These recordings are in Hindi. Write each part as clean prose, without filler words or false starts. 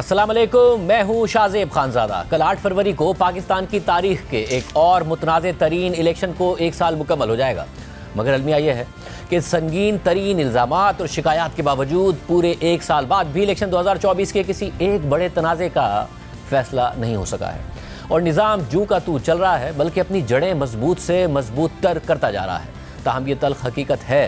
अस्सलाम वालेकुम, मैं हूँ शाहजेब खानजादा। कल 8 फरवरी को पाकिस्तान की तारीख के एक और मुतनाज़ तरीन इलेक्शन को 1 साल मुकम्मल हो जाएगा, मगर अलमिया यह है कि संगीन तरीन इल्ज़ामात और शिकायत के बावजूद पूरे 1 साल बाद भी इलेक्शन 2024 के किसी एक बड़े तनाज़े का फैसला नहीं हो सका है और निज़ाम जू का तू चल रहा है, बल्कि अपनी जड़ें मजबूत से मजबूत तर करता जा रहा है। ताहम ये तल्ख हकीकत है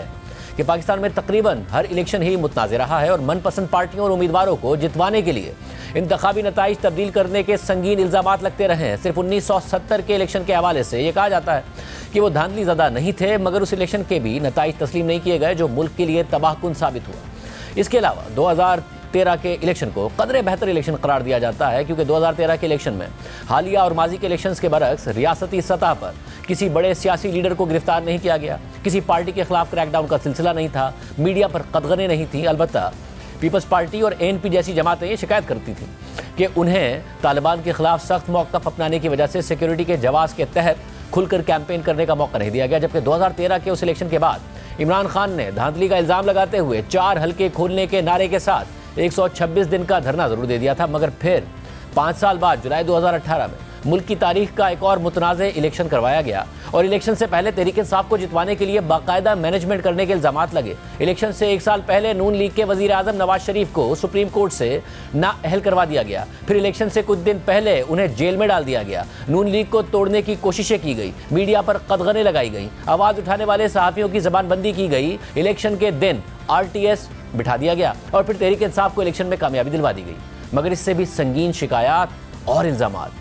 कि पाकिस्तान में तकरीबन हर इलेक्शन ही मुतनाज़ रहा है और मनपसंद पार्टियों और उम्मीदवारों को जितवाने के लिए इंतखाबी नताइज तब्दील करने के संगीन इल्ज़ामात लगते रहे हैं। सिर्फ 1970 के इलेक्शन के हवाले से ये कहा जाता है कि वो धांधली ज़दा नहीं थे, मगर उस इलेक्शन के भी नताइज तस्लीम नहीं किए गए जो मुल्क के लिए तबाहकुन साबित हुआ। इसके अलावा 2013 के इलेक्शन को कदरे बेहतर इलेक्शन करार दिया जाता है, क्योंकि 2013 के इलेक्शन में हालिया और माजी के इलेक्शंस के बरक्स रियासती सतह पर किसी बड़े सियासी लीडर को गिरफ्तार नहीं किया गया, किसी पार्टी के खिलाफ क्रैकडाउन का सिलसिला नहीं था, मीडिया पर कदगने नहीं थी। अलबत्ता पीपल्स पार्टी और ANP जैसी जमातें ये शिकायत करती थी कि उन्हें तालिबान के खिलाफ सख्त मौक़िफ़ अपनाने की वजह से सिक्योरिटी के जवाज़ के तहत खुलकर कैंपेन करने का मौका नहीं दिया गया। जबकि 2013 के उस इलेक्शन के बाद इमरान खान ने धांधली का इल्ज़ाम लगाते हुए 4 हल्के खोलने के नारे के साथ 126 दिन का धरना ज़रूर दे दिया था, मगर फिर 5 साल बाद जुलाई 2018 में मुल्क की तारीख का एक और मुतनाज़े इलेक्शन करवाया गया और इलेक्शन से पहले तहरीक इंसाफ को जितवाने के लिए बाकायदा मैनेजमेंट करने के इल्ज़ामात लगे। इलेक्शन से 1 साल पहले नून लीग के वज़ीर आज़म नवाज शरीफ को सुप्रीम कोर्ट से नाअहल करवा दिया गया, फिर इलेक्शन से कुछ दिन पहले उन्हें जेल में डाल दिया गया। नून लीग को तोड़ने की कोशिशें की गई, मीडिया पर कदगने लगाई गई, आवाज़ उठाने वाले सहाफ़ियों की ज़बानबंदी की गई। इलेक्शन के दिन RTS बिठा दिया गया और फिर तहरीक इंसाफ को इलेक्शन में कामयाबी दिलवा दी गई। मगर इससे भी संगीन शिकायत और इल्ज़ामात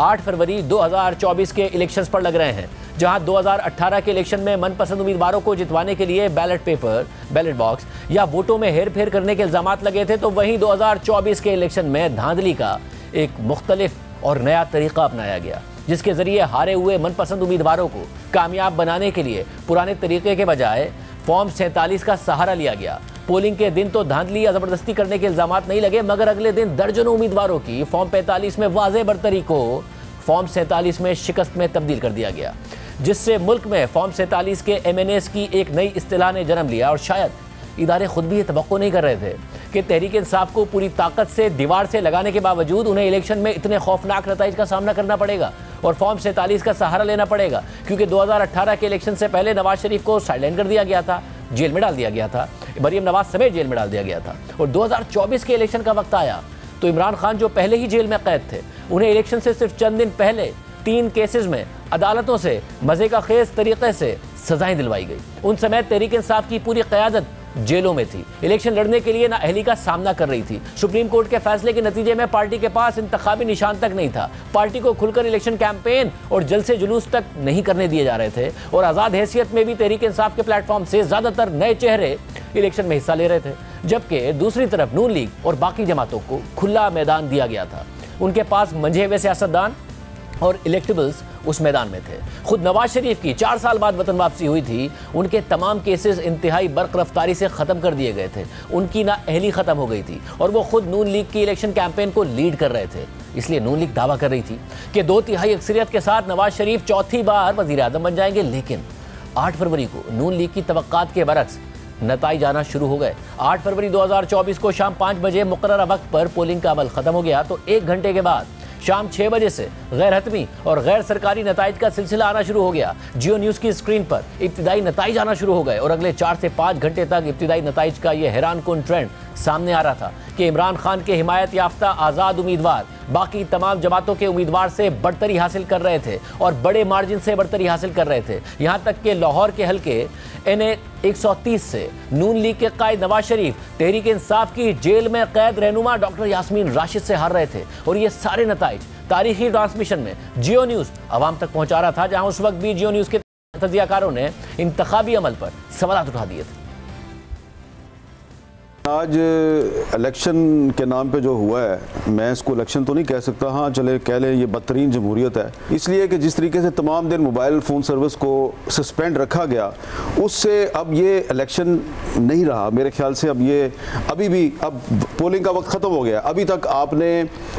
8 फरवरी 2024 के इलेक्शंस पर लग रहे हैं, जहां 2018 के इलेक्शन में मनपसंद उम्मीदवारों को जितवाने के लिए बैलेट पेपर, बैलेट बॉक्स या वोटों में हेर फेर करने के इल्ज़ामात लगे थे, तो वहीं 2024 के इलेक्शन में धांधली का एक मुख्तलिफ और नया तरीका अपनाया गया, जिसके ज़रिए हारे हुए मनपसंद उम्मीदवारों को कामयाब बनाने के लिए पुराने तरीके के बजाय फॉर्म 47 का सहारा लिया गया। पोलिंग के दिन तो धांधली या ज़बरदस्ती करने के इल्ज़ामात नहीं लगे, मगर अगले दिन दर्जनों उम्मीदवारों की फॉर्म 45 में वाज़ेह बरतरी को फॉर्म 47 में शिकस्त में तब्दील कर दिया गया, जिससे मुल्क में फॉर्म 47 के MNAs की एक नई इस्तिलाह ने जन्म लिया। और शायद इदारे खुद भी ये तवक्को नहीं कर रहे थे कि तहरीक इंसाफ को पूरी ताकत से दीवार से लगाने के बावजूद उन्हें इलेक्शन में इतने खौफनाक नताइज का सामना करना पड़ेगा और फॉर्म 47 का सहारा लेना पड़ेगा, क्योंकि 2018 के इलेक्शन से पहले नवाज शरीफ को साइडलाइन कर दिया गया था, जेल में डाल दिया गया था, मरीम नवाज समेत जेल में डाल दिया गया था। और 2024 के इलेक्शन का वक्त आया तो इमरान खान जो पहले ही जेल में कैद थे, उन्हें इलेक्शन से सिर्फ चंद दिन पहले 3 केसेस में अदालतों से मज़े का खेज तरीके से सजाएं दिलवाई गई। उन समेत तहरीक इंसाफ की पूरी क़यादत जेलों में थी, इलेक्शन लड़ने के लिए नाअहली का सामना कर रही थी। सुप्रीम कोर्ट के फैसले के नतीजे में पार्टी के पास इंतखाबी निशान तक नहीं था, पार्टी को खुलकर इलेक्शन कैंपेन और जलसे जुलूस तक नहीं करने दिए जा रहे थे और आज़ाद हैसियत में भी तहरीक इंसाफ के प्लेटफॉर्म से ज़्यादातर नए चेहरे इलेक्शन में हिस्सा ले रहे थे, जबकि दूसरी तरफ नून लीग और बाकी जमातों को खुला मैदान दिया गया था। उनके पास मंझे हुए सियासतदान और इलेक्टेबल्स उस मैदान में थे। खुद नवाज शरीफ की 4 साल बाद वतन वापसी हुई थी, उनके तमाम केसेस इंतहाई बर्क रफ्तारी से ख़त्म कर दिए गए थे, उनकी नाअहली ख़त्म हो गई थी और वो खुद नून लीग की इलेक्शन कैंपेन को लीड कर रहे थे। इसलिए नून लीग दावा कर रही थी कि 2/3 अक्सरियत के साथ नवाज शरीफ चौथी बार वज़ीर आज़म बन जाएंगे। लेकिन 8 फरवरी को नून लीग की तवक्कात के बरक्स नताइज आना शुरू हो गए। 8 फरवरी 2024 को शाम 5 बजे मुकर्ररा वक्त पर पोलिंग का अमल ख़त्म हो गया, तो 1 घंटे के बाद शाम 6 बजे से गैर हतमी और गैर सरकारी नताइज का सिलसिला आना शुरू हो गया। जियो न्यूज़ की स्क्रीन पर इब्तिदाई नताइज आना शुरू हो गए और अगले 4 से 5 घंटे तक इब्तिदाई नताइज का यह हैरानकुन ट्रेंड सामने आ रहा था कि इमरान खान के हिमायत याफ्ता आज़ाद उम्मीदवार बाकी तमाम जमातों के उम्मीदवार से बढ़तरी हासिल कर रहे थे और बड़े मार्जिन से बढ़तरी हासिल कर रहे थे। यहाँ तक कि लाहौर के हल्के NA 130 से नून लीग के कायद नवाज शरीफ तहरीक इंसाफ की जेल में कैद रहनुमा डॉक्टर यास्मीन राशिद से हार रहे थे। और ये सारे नताइज तारीखी ट्रांसमिशन में जियो न्यूज़ आवाम तक पहुँचा रहा था, जहाँ उस वक्त भी जियो न्यूज़ के तज्जियाकारों ने इंतखाबी अमल पर सवाल उठा दिए थे। आज इलेक्शन के नाम पे जो हुआ है, मैं इसको इलेक्शन तो नहीं कह सकता, हाँ चले कह लें ये बदतरीन जमहूरियत है, इसलिए कि जिस तरीके से तमाम दिन मोबाइल फ़ोन सर्विस को सस्पेंड रखा गया, उससे अब ये इलेक्शन नहीं रहा मेरे ख्याल से। अब ये अभी भी अब पोलिंग का वक्त ख़त्म हो गया, अभी तक आपने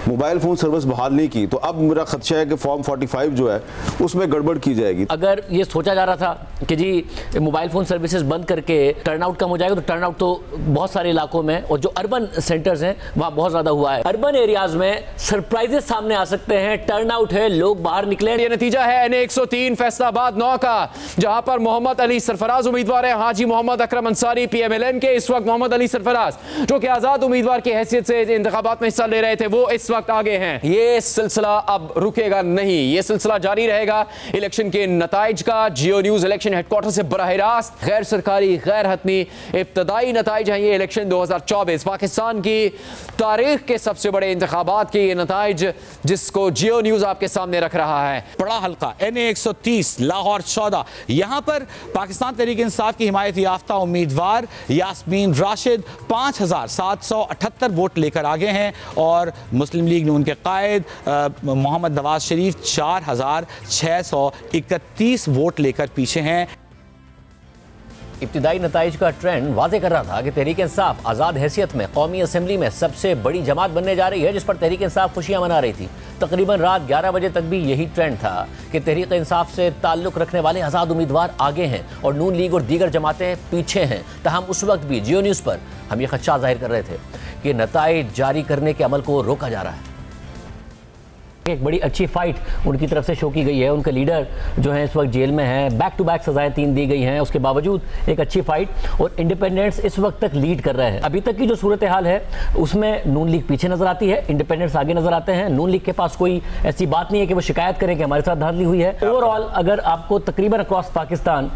मोबाइल फ़ोन सर्विस बहाल नहीं की, तो अब मेरा खदशा है कि फॉर्म 45 जो है उसमें गड़बड़ की जाएगी। अगर ये सोचा जा रहा था कि जी मोबाइल फ़ोन सर्विसेज बंद करके टर्नआउट कम हो जाएगा, तो टर्नआउट तो बहुत सारे इलाकों में और जो अर्बन सेंटर्स हैं वहां बहुत ज्यादा हुआ है। अर्बन एरियाज में सरप्राइजेस सामने आ सकते हैं, टर्नआउट है, लोग बाहर निकले। ये नतीजा है NA 103 फैसलाबाद 9 का, जहां पर मोहम्मद अली सरफराज उम्मीदवार है, हाजी मोहम्मद अकरम अंसारी PMLN के। इस वक्त मोहम्मद अली सरफराज जो कि आजाद उम्मीदवार की हैसियत से इंतखाबात में हिस्सा ले रहे थे, वो इस वक्त आगे हैं। ये सिलसिला अब रुकेगा नहीं, ये सिलसिला जारी रहेगा। इलेक्शन के नताइज का जियो न्यूज इलेक्शन हेडक्वार्टर से बराह रास्त गैर सरकारी गैर हतमी इब्तदाई नताइज हैं। ये इलेक्शन 2024 पाकिस्तान की तारीख के सबसे बड़े इंतखाबात के ये नताइज, जिसको जियो न्यूज आपके सामने रख रहा है। बड़ा हल्का NA 130 लाहौर 14, यहां पर पाकिस्तान तहरीक इंसाफ की हिमायत याफ्ता उम्मीदवार यास्मीन राशिद 5778 वोट लेकर आगे हैं और मुस्लिम लीग नून के कायद मोहम्मद नवाज शरीफ 4631 वोट लेकर पीछे हैं। इब्तिदाई नताइज का ट्रेंड वाज़े कर रहा था कि तहरीक इंसाफ आज़ाद हैसियत में कौमी असम्बली में सबसे बड़ी जमात बनने जा रही है, जिस पर तहरीक इंसाफ खुशियां मना रही थी। तकरीबन रात 11 बजे तक भी यही ट्रेंड था कि तहरीक इंसाफ से ताल्लुक़ रखने वाले आज़ाद उम्मीदवार आगे हैं और नून लीग और दीगर जमातें पीछे हैं। तहम उस वक्त भी जियो न्यूज़ पर हम ये खदशा जाहिर कर रहे थे कि नताइज जारी करने के अमल को रोका जा रहा है। एक बड़ी अच्छी फाइट उनकी तरफ से शो की गई है। उनके लीडर जो हैं इस वक्त जेल में हैं, बैक टू बैक सजाएं 3 दी गई हैं, उसके बावजूद एक अच्छी फाइट और इंडिपेंडेंट्स इस वक्त तक लीड कर रहे हैं। अभी तक की जो सूरत हाल है उसमें नून लीग पीछे नजर आती है, इंडिपेंडेंट्स आगे नजर आते हैं। नून लीग के पास कोई ऐसी बात नहीं है कि वो शिकायत करें कि हमारे साथ धांधली हुई है। ओवरऑल अगर आपको तकरीबन अक्रॉस पाकिस्तान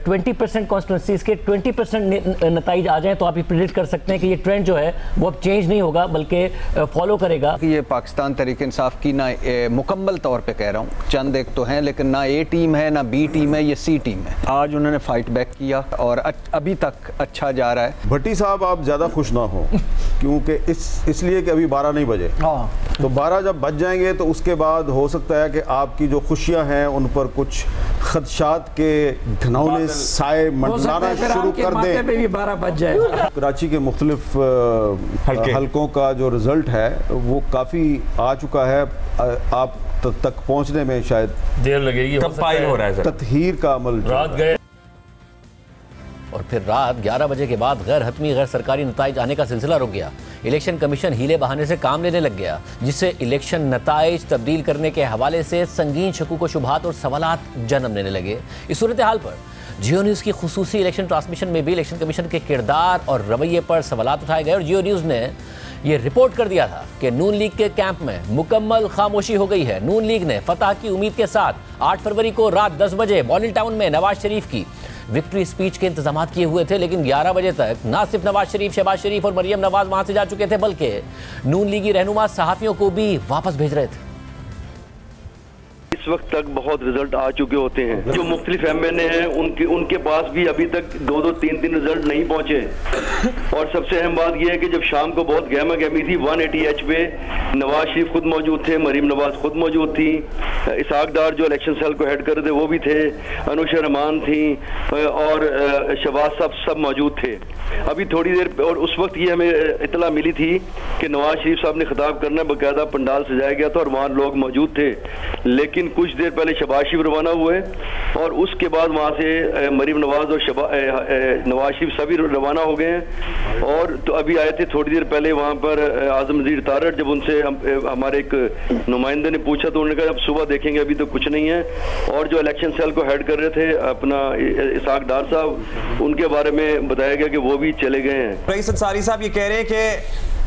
20% कॉन्स्टिट्यूंसीज के 20% नताइज आ जाएं तो आप ये प्रिडिक्ट कर सकते हैं कि ये ट्रेंड जो है वो अब चेंज नहीं होगा बल्कि फॉलो करेगा। ये पाकिस्तान तहरीक इंसाफ की ना मुकम्मल तौर पे कह रहा हूँ, चंद एक तो हैं, लेकिन ना A टीम है ना B टीम है, ये C टीम है। आज उन्होंने फाइट बैक किया और अभी तक अच्छा जा रहा है। भट्टी साहब आप ज़्यादा खुश ना हो क्योंकि इसलिए कि अभी 12 नहीं बजे, तो 12 जब बज जाएंगे तो उसके बाद हो सकता है कि आपकी जो खुशियां हैं उन पर कुछ खदशात के घनौने साए मंडलाना शुरू कर दें। 12 बज जाए। कराची के मुख्तलिफ हलकों का जो रिजल्ट है वो काफ़ी आ चुका है, आप तक पहुंचने में शायद देर लगेगी, कंपाइल हो रहा है, तत्हीर का अमल रात गए और फिर रात 11 बजे के बाद गैर हतमी गैर सरकारी नताइज आने का सिलसिला रुक गया। इलेक्शन कमीशन हीले बहाने से काम लेने लग गया, जिससे इलेक्शन नताइज तब्दील करने के हवाले से संगीन शकूक व शुबहात और सवालात जन्म लेने लगे। इस सूरत हाल पर जियो न्यूज़ की खुसूसी इलेक्शन ट्रांसमिशन में भी इलेक्शन कमीशन के किरदार और रवैये पर सवालात उठाए गए और जियो न्यूज़ ने ये रिपोर्ट कर दिया था कि नून लीग के कैंप में मुकम्मल खामोशी हो गई है। नून लीग ने फतह की उम्मीद के साथ 8 फरवरी को रात 10 बजे मॉडल टाउन में नवाज शरीफ की विक्ट्री स्पीच के इंतजाम किए हुए थे, लेकिन 11 बजे तक ना सिर्फ नवाज शरीफ, शहबाज शरीफ और मरियम नवाज वहां से जा चुके थे, बल्कि नून लीगी रहनुमा सहाफियों को भी वापस भेज रहे थे। इस वक्त तक बहुत रिजल्ट आ चुके होते हैं। जो मुख्तलिफ MNA हैं उनके पास भी अभी तक 2-2, 3-3 रिजल्ट नहीं पहुंचे। और सबसे अहम बात यह है कि जब शाम को बहुत गहमा गहमी थी 180H पे नवाज शरीफ खुद मौजूद थे, मरीम नवाज खुद मौजूद थी, इसहाक डार जो इलेक्शन सेल को हेड कर रहे थे वो भी थे, अनुशा रहमान थी और शहबाज साहब सब मौजूद थे। अभी थोड़ी देर और उस वक्त ये हमें इतला मिली थी कि नवाज शरीफ साहब ने खिताब करना बाकायदा पंडाल सजाया गया था और वहाँ लोग मौजूद थे, लेकिन कुछ देर पहले शहबाज शरीफ रवाना हुए और उसके बाद वहाँ से मरीम नवाज और नवाज शरीफ सभी रवाना हो गए हैं। और तो अभी आए थे थोड़ी देर पहले वहाँ पर आजम वजीर तारड़, जब उनसे हमारे एक नुमाइंदे ने पूछा तो उन्होंने कहा अब सुबह देखेंगे, अभी तो कुछ नहीं है। और जो इलेक्शन सेल को हेड कर रहे थे अपना इसहाक डार साहब, उनके बारे में बताया गया कि वो भी चले गए हैं। रईस अंसारी साहब ये कह रहे हैं कि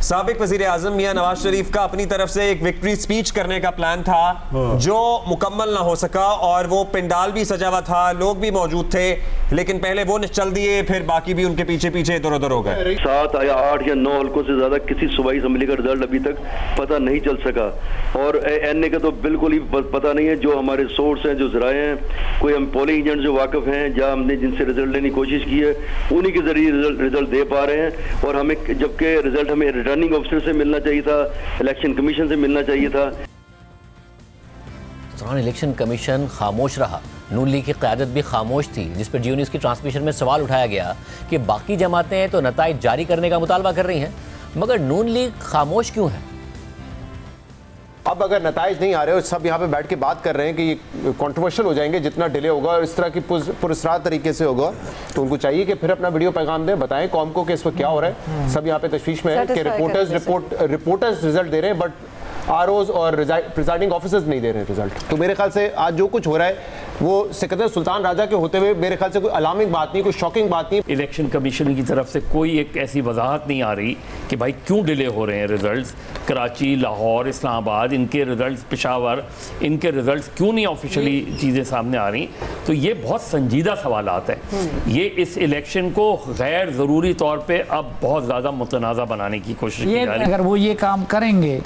साबिक वजीर आजम मियां नवाज शरीफ का अपनी तरफ से एक विक्ट्री स्पीच करने का प्लान था जो मुकम्मल ना हो सका और वो पंडाल भी सजा हुआ था, लोग भी मौजूद थे, लेकिन पहले वो चल दिए, फिर बाकी भी उनके पीछे पीछे इधर उधर हो गए। 7 या 8 या 9 हल्कों से ज्यादा किसी सूबाई असम्बली का रिजल्ट अभी तक पता नहीं चल सका और NA का तो बिल्कुल ही पता नहीं है। जो हमारे सोर्स हैं, जो जराए हैं, कोई हम पोलिंग एजेंट जो वाकिफ हैं, जहाँ हमने जिनसे रिजल्ट लेने की कोशिश की है, उन्हीं के जरिए रिजल्ट दे पा रहे हैं। और हमें जबकि रिजल्ट हमें रिटर्निंग ऑफिसर से मिलना चाहिए था, इलेक्शन कमीशन से मिलना चाहिए था। इलेक्शन कमीशन खामोश रहा, नून लीग की क़यादत भी खामोश थी, जिस पर जियो न्यूज़ की ट्रांसमिशन में सवाल उठाया गया कि बाकी जमातें तो नताइज जारी करने का मुतालबा कर रही हैं, मगर नून लीग खामोश क्यों है। अब अगर नताइज नहीं आ रहे और सब यहाँ पे बैठ के बात कर रहे हैं कि ये कंट्रोवर्शियल हो जाएंगे जितना डिले होगा और इस तरह की पुरस्कार तरीके से होगा, तो उनको चाहिए कि फिर अपना वीडियो पैगाम दें, बताएं कौम को कि इस वक्त क्या हो रहा है। सब यहाँ पे तशवीश में है कि रिपोर्टर्स रिजल्ट दे रहे हैं, बट आरओज और प्रिजाइडिंग ऑफिसर्स नहीं दे रहे हैं रिजल्ट। तो मेरे ख्याल से आज जो कुछ हो रहा है वो सिकंदर सुल्तान राजा के होते हुए मेरे ख्याल से कोई अलार्मिंग बात नहीं, कोई शॉकिंग बात नहीं। इलेक्शन कमीशन की तरफ से कोई एक ऐसी वजाहत नहीं आ रही कि भाई क्यों डिले हो रहे हैं रिजल्ट्स। कराची, लाहौर, इस्लामाबाद, इनके रिजल्ट्स, पेशावर, इनके रिजल्ट्स क्यों नहीं ऑफिशियली चीज़ें सामने आ रही। तो ये बहुत संजीदा सवालात है। ये इस इलेक्शन को गैर ज़रूरी तौर पर अब बहुत ज़्यादा मुतनाज़ा बनाने की कोशिश की जा रही है। अगर वो ये काम करेंगे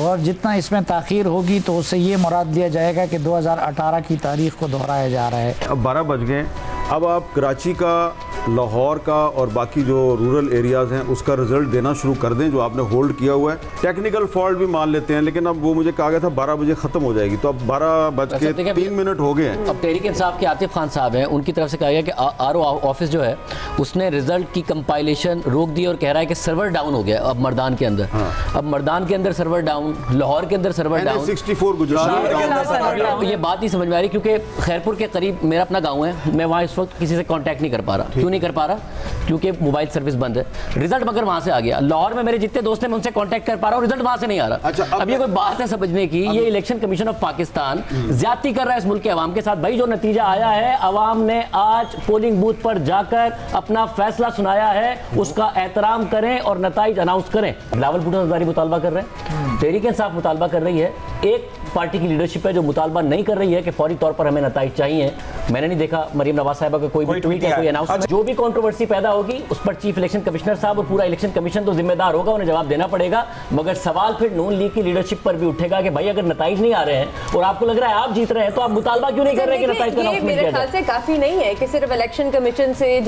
और जितना इसमें ताख़ीर होगी तो उससे ये मुराद लिया जाएगा कि 2018 की तारीख को दोहराया जा रहा है। अब 12 बज गए, अब आप कराची का, लाहौर का और बाकी जो रूरल एरियाज़ हैं उसका रिजल्ट देना शुरू कर दें जो आपने होल्ड किया हुआ है। टेक्निकल फॉल्ट भी मान लेते हैं, लेकिन अब वो मुझे कहा गया था 12 बजे ख़त्म हो जाएगी, तो अब 12 बज के 3 मिनट हो गए हैं। अब तहरीक इंसाफ के आतिफ खान साहब हैं, उनकी तरफ से कहा गया कि आरओ ऑफिस जो है उसने रिजल्ट की कंपाइलेशन रोक दी और कह रहा है कि सर्वर डाउन हो गया अब मर्दान के अंदर। अब मर्दान के अंदर सर्वर डाउन, लाहौर के अंदर सर्वर डाउन, 64 गुजरात। ये बात नहीं समझ में आ रही क्योंकि खैरपुर के करीब मेरा अपना गाँव है, मैं वहाँ इस वक्त किसी से कॉन्टैक्ट नहीं कर पा रहा। क्यों नहीं कर पा रहा? क्योंकि मोबाइल सर्विस बंद है। रिजल्ट मगर वहां से आ गया। लाहौर में मेरे जितने दोस्त हैं मैं उनसे कांटेक्ट कर पा रहा हूं, रिजल्ट वहां से नहीं आ रहा। अच्छा, अब ये कोई बात है समझने की? ये इलेक्शन कमीशन ऑफ पाकिस्तान ज्यादती कर रहा है इस मुल्क के अवाम के साथ। भाई जो नतीजा आया है, अवाम ने आज पोलिंग बूथ पर जाकर अपना फैसला सुनाया है, उसका एहतराम करें और नताइज अनाउंस करें। बिलावल भुट्टो हज़ारी मुतालबा कर रहे हैं, तहरीक इंसाफ मुतालबा कर रही है, एक पार्टी की लीडरशिप है जो मुतालबा नहीं कर रही है कि फौरी तौर पर हमें नताइज चाहिए। मैंने नहीं देखा मरीम नवाज साहिबा का कोई भी ट्वीट है, कोई अनाउंसमेंट। जो भी कंट्रोवर्सी पैदा होगी उस पर चीफ इलेक्शन कमिश्नर साहब और पूरा इलेक्शन कमीशन तो जिम्मेदार होगा, उन्हें जवाब देना पड़ेगा। मगर सवाल फिर नून लीग की लीडरशिप पर भी उठेगा कि भाई अगर नताइज नहीं आ रहे हैं और आपको लग रहा है आप जीत रहे हैं तो आप मुतालबा क्यों नहीं कर रहे हैं कि नताइज का अनाउंसमेंट किया जाए? मेरे ख्याल से काफी नहीं है कि सिर्फ इलेक्शन कमीशन से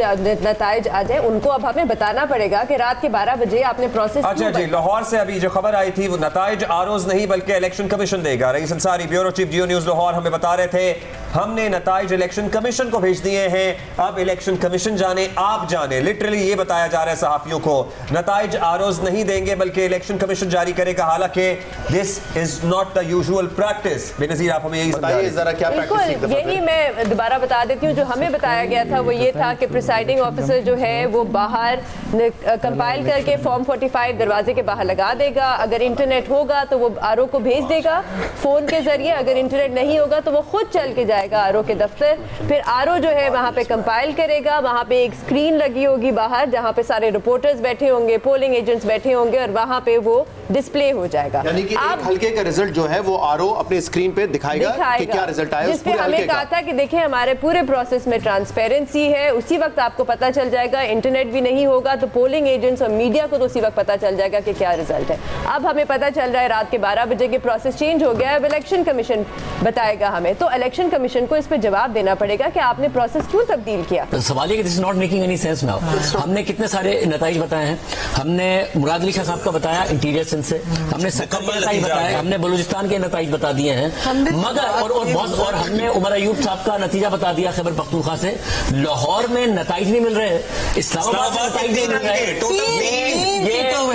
नताइज आ जाए, उनको अब हमें बताना पड़ेगा कि रात के 12 बजे आपने प्रोसेस। अच्छा जी, लाहौर से अभी जो खबर आई थी वो नताइज आरोज नहीं बल्कि इलेक्शन कमीशन देगा। रईस अंसारी, ब्यूरो चीफ, जियो न्यूज़ लाहौर, हमें बता रहे थे हमने नताइज इलेक्शन कमीशन को भेज दिए हैं, अब इलेक्शन कमीशन जाने आप जाने। लिटरली ये बताया जा रहा है सहाफियों को, नताइज आरोज नहीं देंगे बल्कि इलेक्शन कमीशन जारी करेगा। हालांकि this is not the usual practice. Benazir, आप हमें यही बताइए जरा क्या प्रैक्टिस। यही मैं दोबारा बता देती हूँ, जो हमें बताया गया था वो ये था कि प्रिसाइडिंग ऑफिसर जो है वो बाहर कंपाइल करके फॉर्म 45 दरवाजे के बाहर लगा देगा। अगर इंटरनेट होगा तो वो आरओ को भेज देगा फोन के जरिए, अगर इंटरनेट नहीं होगा तो वो खुद चल के जाएगा आरओ के दफ्तर। फिर आरओ जो है वहाँ पे कंपाइल करेगा, वहाँ पे एक स्क्रीन लगी होगी बाहर जहाँ पे सारे रिपोर्टर्स बैठे होंगे, पोलिंग एजेंट्स बैठे होंगे और वहाँ पे वो डिस्प्ले हो जाएगा। यानी कि एक हल्के का रिजल्ट जो है वो आरओ अपने स्क्रीन पे दिखाएगा कि क्या रिजल्ट आया। जिस पे हमें कहा था कि देखिए हमारे पूरे प्रोसेस में ट्रांसपेरेंसी है, उसी वक्त आपको पता चल जाएगा। इंटरनेट भी नहीं होगा तो पोलिंग एजेंट्स और मीडिया को तो उसी वक्त पता चल जाएगा कि क्या रिजल्ट है। अब हमें पता चल रहा है रात के 12 बजे के प्रोसेस चेंज हो गया है, अब इलेक्शन कमीशन बताएगा हमें, तो इलेक्शन कमीशन को इस पे जवाब देना पड़ेगा कि आपने प्रोसेस क्यों तब्दील किया। सवाल है कि this is not making any sense now. हमने कितने सारे नताइज बताए हैं, हमने मुराद अली शाह साहब का बताया इंटीरियर सिंध से, हमने सक्कर के नताइज बताया, हमने बलूचिस्तान के नताइज बता दिए हैं, मगर और हमने उमर अयूब साहब का नतीजा बता दिया खैबर पख्तूनख्वा से। लाहौर में नताइज नहीं मिल रहे, इस्लामाबाद में नताइज नहीं मिल रहे।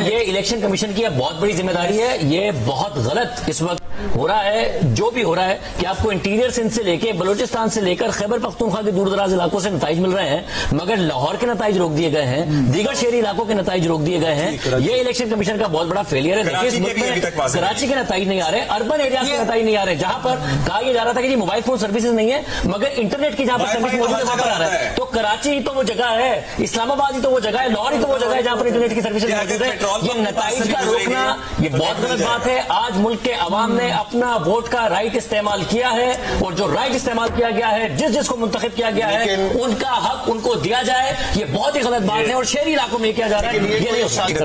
ये इलेक्शन कमीशन की बहुत बड़ी जिम्मेदारी है। ये बहुत गलत इस वक्त हो रहा है, जो भी हो रहा है कि आपको इंटीरियर सिंध से लेकर बलूचिस्तान से लेकर खैबर पख्तूनख्वा के दूर दराज इलाकों से नताइज मिल रहे हैं, मगर लाहौर के नताइज रोक दिए गए हैं, दीगर शहरी इलाकों के नताइज रोक दिए गए हैं। ये इलेक्शन कमीशन का बहुत बड़ा फेलियर है। देखिए इस मुल्क में कराची के नताइज नहीं आ रहे, अर्बन एरिया के नताइज नहीं आ रहे, जहां पर कहा यह जा रहा था कि मोबाइल फोन सर्विसेज नहीं है मगर इंटरनेट की जहां पर सर्विस मौजूद है वहां पर आ रहा है। तो कराची ही तो वो जगह है, इस्लामाबाद ही तो वो जगह है, लाहौर ही तो वो जगह है जहां पर इंटरनेट की सर्विसेज मौजूद है। ये नताइज का रोकना ये बहुत गलत बात है। आज मुल्क के अवाम ने अपना वोट का राइट इस्तेमाल किया है और जो राइट इस्तेमाल किया गया है, जिसको मुंतखब किया गया है उनका हक उनको दिया जाए। ये बहुत ही गलत बात है और शहरी इलाकों में किया जा रहा है। ये नहीं,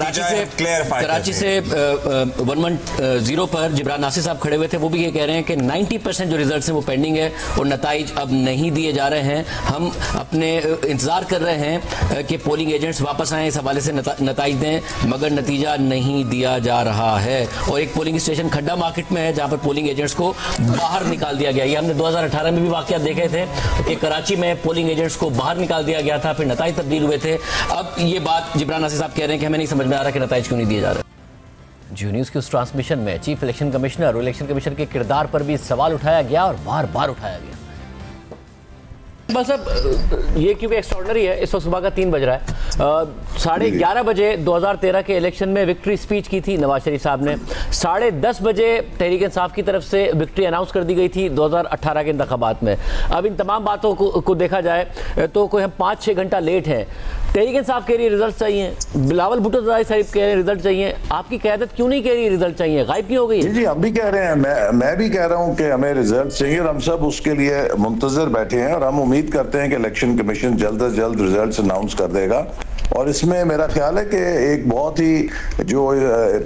कराची से 110 पर जिब्रान नासिर साहब खड़े हुए थे, वो भी ये कह रहे हैं कि 90% जो रिजल्ट है वो पेंडिंग है और नताइज अब नहीं दिए जा रहे हैं। हम अपने इंतजार कर रहे हैं कि पोलिंग एजेंट्स वापस आए, इस हवाले से नताइज दें, मगर नतीजा नहीं दिया जा रहा है। और एक पोलिंग स्टेशन खड्डा मार्केट में है जहां पर पोलिंग एजेंट्स को बाहर निकाल दिया गया। ये हमने 2018 में भी वाकया देखे थे कि कराची में पोलिंग एजेंट्स को बाहर निकाल दिया गया था, फिर नताइज तब्दील हुए थे। अब ये बात जिब्रान नासिर साहब कह रहे हैं कि हमें नहीं समझ में आ रहा कि नताइज क्यों नहीं दिए जा रहे। जियो न्यूज़ की उस ट्रांसमिशन में चीफ इलेक्शन कमिश्नर और इलेक्शन कमीशन के किरदार पर भी सवाल उठाया गया और बार बार उठाया गया। बस अब ये क्योंकि एक्स्ट्रॉर्डनरी है, इस वक्त सुबह का 3 बज रहा है। 11:30 बजे 2013 के इलेक्शन में विक्ट्री स्पीच की थी नवाज शरीफ साहब ने। 10:30 बजे तहरीक इंसाफ की तरफ से विक्ट्री अनाउंस कर दी गई थी 2018 के इंतखाबात में। अब इन तमाम बातों को देखा जाए तो कोई हम 5-6 घंटा लेट हैं। तहरीक इंसाफ के लिए रिजल्ट चाहिए, बिलावल भुट्टो साहिब के लिए रिजल्ट चाहिए, आपकी क़यादत क्यों नहीं कह रही रिजल्ट चाहिए, गायब क्यों हो गई? जी हम भी कह रहे हैं, मैं भी कह रहा हूं कि हमें रिजल्ट चाहिए और हम सब उसके लिए मुंतजर बैठे हैं और हम उम्मीद करते हैं कि इलेक्शन कमीशन जल्द से जल्द रिजल्ट अनाउंस कर देगा। और इसमें मेरा ख्याल है कि एक बहुत ही जो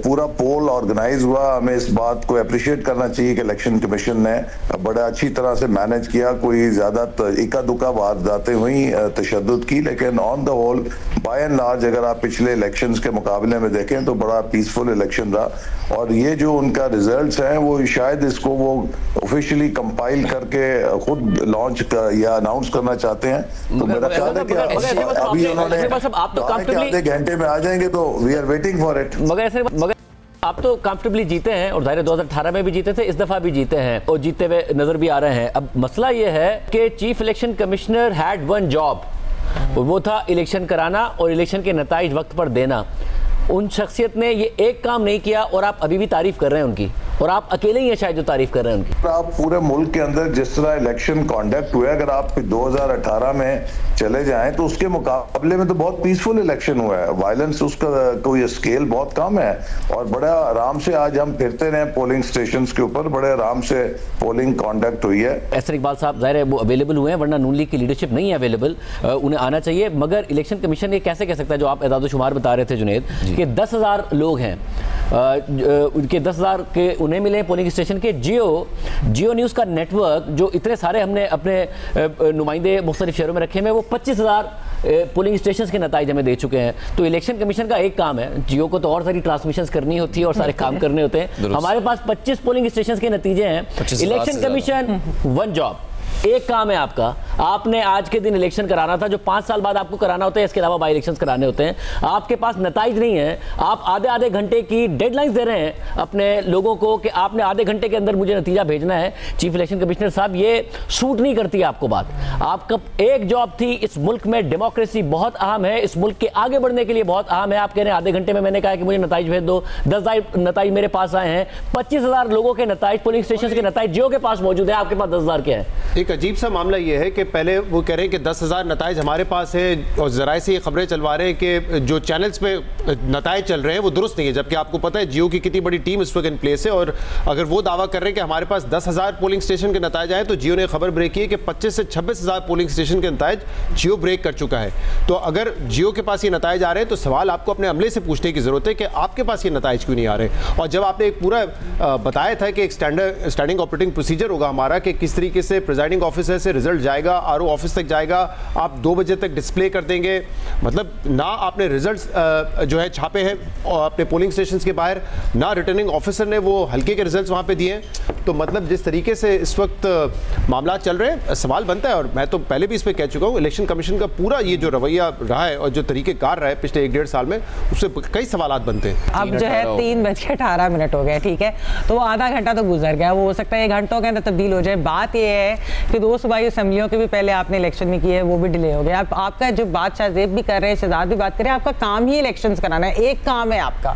पूरा पोल ऑर्गेनाइज हुआ, हमें इस बात को अप्रिशिएट करना चाहिए कि इलेक्शन कमीशन ने बड़ा अच्छी तरह से मैनेज किया। कोई ज्यादा इक्का दुक्का वारदातें हुई तशद्दुद की, लेकिन on the whole by and large अगर आप पिछले इलेक्शंस के मुकाबले में देखें तो बड़ा पीसफुल इलेक्शन रहा। और ये जो उनका रिजल्ट्स हैं वो शायद इसको वो ऑफिशियली कंपाइल करके खुद लॉन्च या अनाउंस करना चाहते हैं। तो मेरा ख्याल है कि अभी उन्होंने आधे घंटे में आ जाएंगे, तो we are waiting for it. मगर आप तो कंफर्टेबली जीते हैं और ज़ाहिर 2018 में भी जीते थे, इस दफ़ा भी जीते हैं और जीते हुए नजर भी आ रहे हैं। अब मसला ये है कि chief election commissioner had one job, वो था इलेक्शन कराना और इलेक्शन के नताइज वक्त पर देना। उन शख्सियत ने ये एक काम नहीं किया और आप अभी भी तारीफ कर रहे हैं उनकी, और आप अकेले ही हैं शायद जो तारीफ कर रहे हैं उनकी। आप पूरे मुल्क के अंदर जिस तरह इलेक्शन कंडक्ट हुए, अगर आप 2018 में चले जाएं तो उसके मुकाबले में तो बहुत पीसफुल इलेक्शन हुआ है। वायलेंस उसका कोई स्केल बहुत कम है और बड़ा आराम से आज हम फिरते रहे पोलिंग स्टेशंस के ऊपर, बड़े आराम से पोलिंग कंडक्ट हुई है। एहसन इकबाल साहब ज़ाहिर है वो अवेलेबल हुए हैं, वरना नून लीग की लीडरशिप नहीं है अवेलेबल, उन्हें आना चाहिए। मगर इलेक्शन कमीशन ये कैसे कह सकता है, जो आप एदाद शुमार बता रहे थे जुनेद, कि 10,000 लोग हैं, उनके 10,000 के उन्हें मिले पोलिंग स्टेशन के। जियो न्यूज़ का नेटवर्क जो इतने सारे हमने अपने नुमाइंदे मुख्तलिफ शहरों में रखे हैं, वो 25,000 पोलिंग स्टेशन के नताइज हमें दे चुके हैं। तो इलेक्शन कमीशन का एक काम है, जियो को तो और सारी ट्रांसमिशन करनी होती है और सारे काम करने होते हैं, हमारे पास 25 पोलिंग स्टेशन के नतीजे हैं। इलेक्शन कमीशन वन जॉब, एक काम है आपका, आपने आज के दिन इलेक्शन कराना था जो 5 साल बाद आपको कराना होता है, इसके अलावा बाई इलेक्शंस कराने होते हैं। आपके पास नताइज नहीं है, आप आधे घंटे की डेडलाइंस दे रहे हैं अपने लोगों को कि आपने आधे घंटे के अंदर मुझे नतीजा भेजना है। चीफ इलेक्शन कमिश्नर साहब, ये सूट नहीं करती आपको बात। आपका एक जॉब थी, इस मुल्क में डेमोक्रेसी बहुत अहम है, इस मुल्क के आगे बढ़ने के लिए बहुत अहम है। आप कह रहे हैं आधे घंटे में मैंने कहा कि मुझे नताइज भेज दो, 10,000 नताइज मेरे पास आए हैं, 25,000 लोगों के नताइज पोलिंग स्टेशन के नताइज जियो के पास मौजूद है, आपके पास 10,000 के हैं। एक अजीब सा मामला ये है कि पहले वो कह रहे हैं कि 10,000 नताइज हमारे पास है और जराए से ये खबरें चलवा रहे हैं कि जो चैनल्स पे नताइज चल रहे हैं वो दुरुस्त नहीं है, जबकि आपको पता है जियो की कितनी बड़ी टीम इस वक्त इन प्लेस है। और अगर वो दावा कर रहे हैं कि हमारे पास 10,000 पोलिंग स्टेशन के नताइज आए, तो जियो ने खबर ब्रेक की है कि 25 से 26,000 पोलिंग स्टेशन के नताइज जियो ब्रेक कर चुका है। तो अगर जियो के पास ये नताइज आ रहे हैं तो सवाल आपको अपने अमले से पूछने की जरूरत है कि आपके पास ये नताइज क्यों नहीं आ रहे। और जब आपने एक पूरा बताया था कि एक स्टैंडिंग ऑपरेटिंग प्रोसीजर होगा हमारा कि किस तरीके से प्रिजाइडिंग ऑफिसर से रिजल्ट जाएगा, आरओ ऑफिस तक जाएगा, आप 2 बजे तक डिस्प्ले कर देंगे, मतलब ना आपने रिजल्ट्स जो है छापे हैं अपने पोलिंग स्टेशंस के बाहर, ना रिटर्निंग ऑफिसर ने वो हल्के के रिजल्ट्स वहां पे दिए। तो मतलब जिस तरीके से इस वक्त मामला चल रहे हैं, सवाल बनता है। और मैं तो पहले भी इस पर कह चुका हूँ, इलेक्शन कमीशन का पूरा ये जो रवैया रहा है और जो तरीकेकार रहा है पिछले 1-1.5 साल में, उससे कई सवालात बनते हैं। अब जो है 3:18 हो गए, ठीक है, तो वो आधा घंटा तो गुजर गया, वो हो सकता है 1 घंटों के अंदर तब्दील हो जाए। बात ये है कि 2 सूबाई असम्बलियों के भी पहले आपने इलेक्शन नहीं किए, वो भी डिले हो गया। आपका जो बात शाहजेब भी कर रहे हैं, शहजाद भी बात कर रहे हैं, आपका काम ही इलेक्शंस कराना है, एक काम है आपका।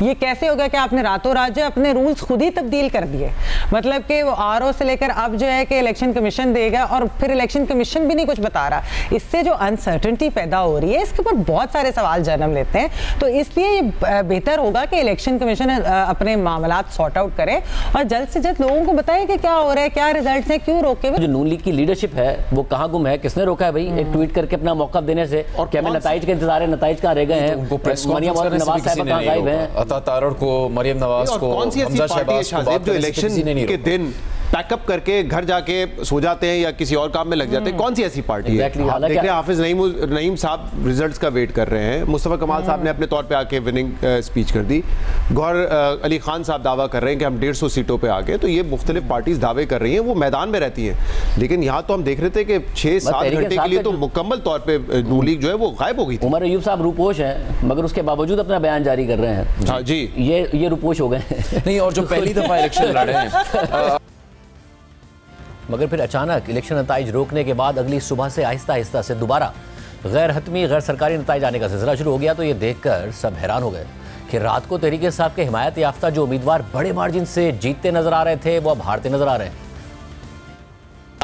ये कैसे होगा कि आपने रातों रात जो अपने रूल्स खुद ही तब्दील कर दिए, मतलब कि वो आरओ से लेकर अब जो है कि इलेक्शन कमीशन देगा और फिर इलेक्शन कमीशन भी नहीं कुछ बता रहा। इससे जो अनसर्टेनिटी पैदा हो रही है, इसके ऊपर बहुत सारे सवाल जन्म लेते हैं। तो इसलिए ये बेहतर होगा कि इलेक्शन कमीशन अपने मामलात सॉर्ट आउट करे और जल्द से जल्द लोगों को बताए कि क्या हो रहा है, क्या रिजल्ट है, क्यों रोके हुए। जो नून लीग की लीडरशिप है वो कहाँ गुम है, किसने रोका है भाई एक ट्वीट करके अपना मौका देने से? और क्या हमें नताइज के इंतजार है, नताइज कहाँ रह गए हैं? मरियम नवाज साहब गायब हैं, अता तारड़ को, मरियम नवाज को, हमजा शहबाज को, जो इलेक्शन के दिन पैकअप करके घर जाके सो जाते हैं या किसी और काम में लग जाते हैं। कौन सी ऐसी पार्टी है? आप देख रहे हैं हाफिज नईम साहब रिजल्ट्स का वेट कर रहे हैं, मुस्तफ़ा कमाल साहब ने अपने तौर पे आके विनिंग स्पीच कर दी, गौहर अली खान साहब दावा कर रहे हैं कि हम 150 सीटों पे आ गए। तो ये मुख्तलिफ पार्टीज दावे कर रही हैं, वो मैदान में रहती हैं, लेकिन यहाँ तो हम देख रहे थे कि 6-7 घंटे के लिए तो मुकम्मल तौर पे नून लीग जो है वो गायब हो गई थी। उमर अयूब साहब रूपोश हैं मगर उसके बावजूद अपना बयान जारी कर रहे हैं। हाँ जी, ये रूपोश हो गए नहीं, और जो पहली दफा इलेक्शन लड़े हैं मगर फिर अचानक इलेक्शन नताइज रोकने के बाद अगली सुबह से आहिस्ता आहिस्ता से दोबारा गैर हतमी गैर सरकारी नताइज आने का सिलसिला शुरू हो गया। तो ये देखकर सब हैरान हो गए कि रात को तहरीक इंसाफ के हिमायत याफ्ता जो उम्मीदवार बड़े मार्जिन से जीतते नजर आ रहे थे वो अब हारते नजर आ रहे हैं।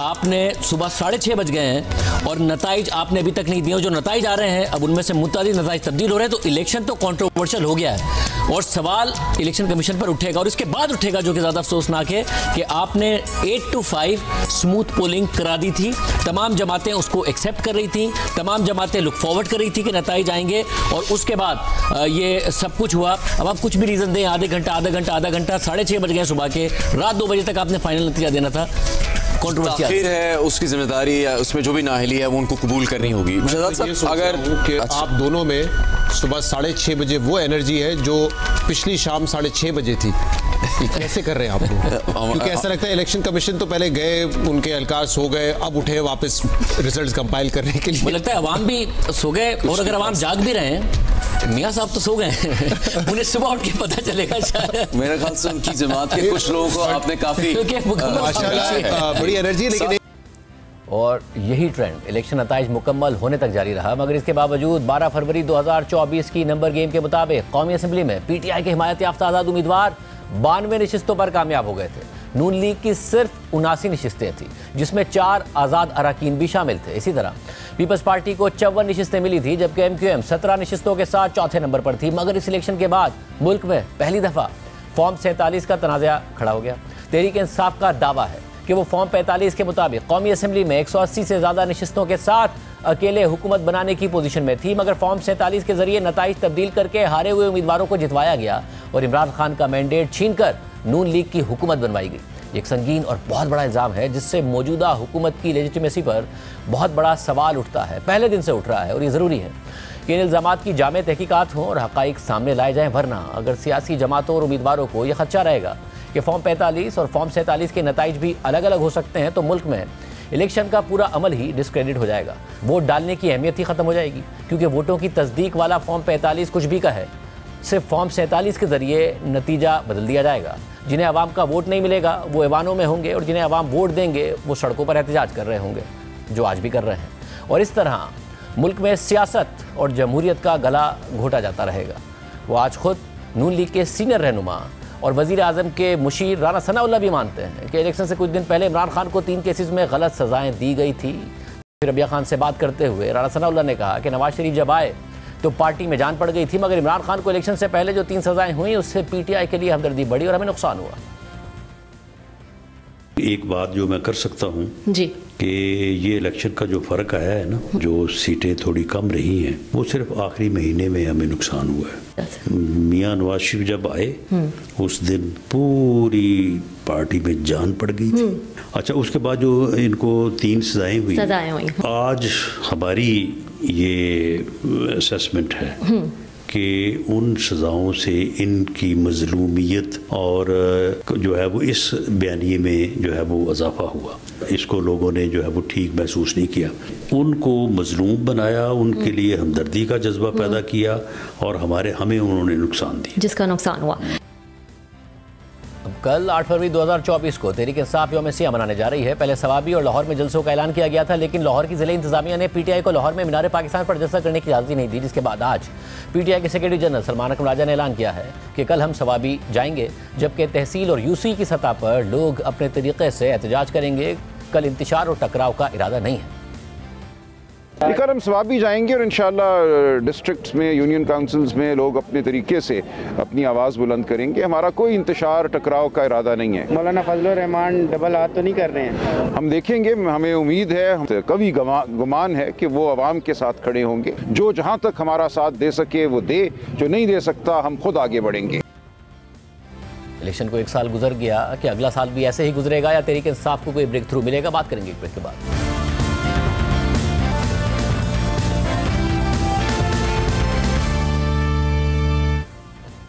आपने सुबह 6:30 बज गए हैं और नताइज आपने अभी तक नहीं दिए। जो नताइज आ रहे हैं अब उनमें से मुतअद्दिद नताइज तब्दील हो रहे हैं। तो इलेक्शन तो कंट्रोवर्शियल हो गया है और सवाल इलेक्शन कमीशन पर उठेगा और इसके बाद उठेगा, जो कि ज़्यादा अफसोसनाक है कि आपने 8 to 5 स्मूथ पोलिंग करा दी थी। तमाम जमातें उसको एक्सेप्ट कर रही थी, तमाम जमातें लुक फॉरवर्ड कर रही थी कि नताइज आएंगे और उसके बाद ये सब कुछ हुआ। अब आप कुछ भी रीज़न दें, आधा घंटा 6:30 बज गए सुबह के, रात 2 बजे तक आपने फाइनल नतीजा देना था। ताखीर है, उसकी जिम्मेदारी या उसमें जो भी नाअहली है वो उनको कबूल करनी होगी। अगर आप दोनों में सुबह 6:30 बजे वो एनर्जी है जो पिछली शाम 6:30 बजे थी, कैसे कर रहे हैं आप लोग? क्योंकि ऐसा लगता है इलेक्शन कमीशन तो पहले गए, उनके एहलकार सो गए, अब उठे वापस रिजल्ट्स कंपाइल करने के लिए। मुझे लगता है अवाम भी सो गए और अगर अवाम जाग भी रहे हैं, मियाँ साहब तो सो गए उन्हें सुबह उठ के पता चलेगा शायद। मेरे ख्याल से उनकी जमात के कुछ लोगों को आपने काफी बड़ी एनर्जी, लेकिन और यही ट्रेंड इलेक्शन नताइज मुकम्मल होने तक जारी रहा। मगर इसके बावजूद 12 फरवरी 2024 की नंबर गेम के मुताबिक कौमी असम्बली में पीटीआई के हिमायत याफ्ता आज़ाद उम्मीदवार 92 नशिस्तों पर कामयाब हो गए थे। नून लीग की सिर्फ 79 नशिस्तें थी, जिसमें 4 आज़ाद अरकान भी शामिल थे। इसी तरह पीपल्स पार्टी को 54 नशिस्तें मिली थी, जबकि MQM 17 नशिस्तों के साथ चौथे नंबर पर थी। मगर इस इलेक्शन के बाद मुल्क में पहली दफ़ा फॉर्म 47 का तनाज़ा खड़ा हो गया। तहरीक इंसाफ का दावा है कि वो फॉर्म 45 के मुताबिक कौमी असम्बली में 180 से ज़्यादा नशिस्तों के साथ अकेले हुकूमत बनाने की पोजीशन में थी। मगर फॉर्म 47 के जरिए नताइज तब्दील करके हारे हुए उम्मीदवारों को जितवाया गया और इमरान खान का मैंडेट छीनकर नून लीग की हुकूमत बनवाई गई। एक संगीन और बहुत बड़ा इल्ज़ाम है जिससे मौजूदा हुकूमत की लेजिटिमेसी पर बहुत बड़ा सवाल उठता है, पहले दिन से उठ रहा है। और ये ज़रूरी है कि इन इल्ज़ामात की जामे तहकीकात हों और हक़ाइक़ सामने लाए जाएँ, वरना अगर सियासी जमातों और उम्मीदवारों को यह खदशा रहेगा कि फॉर्म 45 और फॉर्म 47 के नताइज भी अलग अलग हो सकते हैं, तो मुल्क में इलेक्शन का पूरा अमल ही डिस्क्रेडिट हो जाएगा। वोट डालने की अहमियत ही ख़त्म हो जाएगी, क्योंकि वोटों की तस्दीक वाला फॉर्म 45 कुछ भी का है, सिर्फ फॉर्म 47 के ज़रिए नतीजा बदल दिया जाएगा। जिन्हें अवाम का वोट नहीं मिलेगा वो ऐवानों में होंगे और जिन्हें अवाम वोट देंगे वो सड़कों पर एहतजाज कर रहे होंगे, जो आज भी कर रहे हैं। और इस तरह मुल्क में सियासत और जमहूरियत का गला घोटा जाता रहेगा। वो आज खुद नून लीग के सीनियर रहनुमा और वज़ीर आज़म के मुशीर राना सनाउल्लाह भी मानते हैं कि इलेक्शन से कुछ दिन पहले इमरान खान को 3 केसेस में गलत सज़ाएं दी गई थी। फिर रबिया खान से बात करते हुए राना सनाउल्लाह ने कहा कि नवाज शरीफ जब आए तो पार्टी में जान पड़ गई थी, मगर इमरान खान को इलेक्शन से पहले जो 3 सज़ाएं हुई उससे पीटीआई के लिए हमदर्दी बढ़ी और हमें नुकसान हुआ। एक बात जो मैं कर सकता हूँ जी कि ये इलेक्शन का जो फ़र्क आया है ना, जो सीटें थोड़ी कम रही हैं, वो सिर्फ आखिरी महीने में हमें नुकसान हुआ है। मियाँ नवाज शरीफ जब आए उस दिन पूरी पार्टी में जान पड़ गई थी। अच्छा, उसके बाद जो इनको 3 सजाएं हुई, आज हमारी ये असेसमेंट है कि उन सज़ाओं से इनकी मज़लूमियत और जो है वो इस बयानिए में जो है वो इजाफा हुआ। इसको लोगों ने जो है वो ठीक महसूस नहीं किया, उनको मज़लूम बनाया, उनके लिए हमदर्दी का जज्बा पैदा किया और हमें उन्होंने नुकसान दिया, जिसका नुकसान हुआ। कल 8 फरवरी 2024 को तहरीक इंसाफ यौम सियाह मनाने जा रही है। पहले सवाबी और लाहौर में जलसों का ऐलान किया गया था, लेकिन लाहौर की ज़िला इंतजामिया ने पीटीआई को लाहौर में मीनार पाकिस्तान पर जलसा करने की इजाज़त नहीं दी, जिसके बाद आज पीटीआई के सेक्रेटरी जनरल सलमान अकरम राजा ने ऐलान किया है कि कल हम सवाबी जाएंगे, जबकि तहसील और यूसी की सतह पर लोग अपने तरीके से एहतजाज करेंगे। कल इंतशार और टकराव का इरादा नहीं है। लेकर हम सवाबी जाएंगे और इंशाल्लाह डिस्ट्रिक्ट्स में, यूनियन काउंसिल्स में लोग अपने तरीके से अपनी आवाज़ बुलंद करेंगे। हमारा कोई इंतशार टकराव का इरादा नहीं है। मौलाना फजलुर रहमान डबल हाथ तो नहीं कर रहे हैं? हम देखेंगे, हमें उम्मीद है, कभी गुमान है कि वो अवाम के साथ खड़े होंगे। जो जहाँ तक हमारा साथ दे सके वो दे, जो नहीं दे सकता हम खुद आगे बढ़ेंगे। इलेक्शन को 1 साल गुजर गया, कि अगला साल भी ऐसे ही गुजरेगा या तहरीक इंसाफ को कोई ब्रेक थ्रू मिलेगा? बात करेंगे एक ब्रेक के बाद।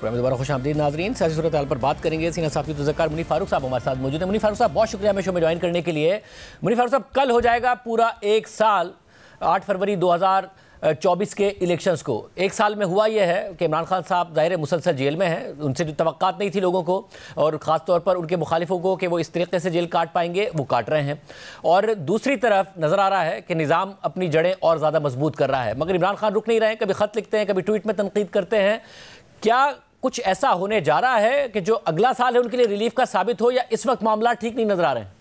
दोबारा खुश आमदीद नाजरीन। सियासी सूरत हाल पर बात करेंगे। सीनियर साहब की तज़क्कार मुनीर फारूक साहब हमारे साथ मौजूद है। मुनीर फारूक साहब, बहुत शुक्रिया हमें शो में ज्वाइन करने के लिए। मुनीर फारूक साहब, कल हो जाएगा पूरा 1 साल 8 फरवरी 2024 के इलेक्शंस को। 1 साल में हुआ यह है कि इमरान खान साहब ज़ाहिर मुसलसल जेल में हैं, उनसे जो तवक्कात नहीं थी लोगों को और ख़ास तौर पर उनके मुखालिफों को कि वो इस तरीके से जेल काट पाएंगे, वो काट रहे हैं। और दूसरी तरफ नज़र आ रहा है कि निज़ाम अपनी जड़ें और ज़्यादा मजबूत कर रहा है, मगर इमरान खान रुक नहीं रहे हैं। कभी ख़त लिखते हैं, कभी ट्वीट में तनकीद करते हैं। क्या कुछ ऐसा होने जा रहा है कि जो अगला साल है उनके लिए रिलीफ का साबित हो, या इस वक्त मामला ठीक नहीं नजर आ रहे हैं?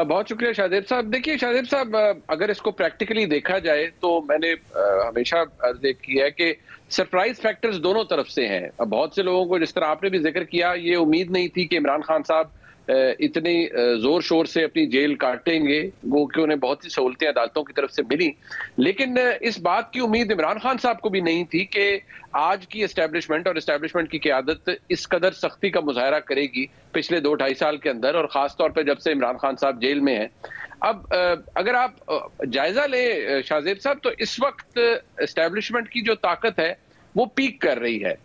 बहुत शुक्रिया शाहजेब साहब। देखिए शाहजेब साहब, अगर इसको प्रैक्टिकली देखा जाए तो मैंने हमेशा अर्ज किया है कि सरप्राइज फैक्टर्स दोनों तरफ से हैं। बहुत से लोगों को, जिस तरह आपने भी जिक्र किया, ये उम्मीद नहीं थी कि इमरान खान साहब इतनी जोर शोर से अपनी जेल काटेंगे, वो कि उन्हें बहुत सी सहूलतें अदालतों की तरफ से मिली। लेकिन इस बात की उम्मीद इमरान खान साहब को भी नहीं थी कि आज की एस्टेब्लिशमेंट और एस्टेब्लिशमेंट की क़यादत इस कदर सख्ती का मुजाहरा करेगी पिछले 2-2.5 साल के अंदर, और ख़ास तौर पर जब से इमरान खान साहब जेल में हैं। अब अगर आप जायज़ा लें शाहजेब साहब, तो इस वक्त एस्टेब्लिशमेंट की जो ताकत है वो पीक कर रही है।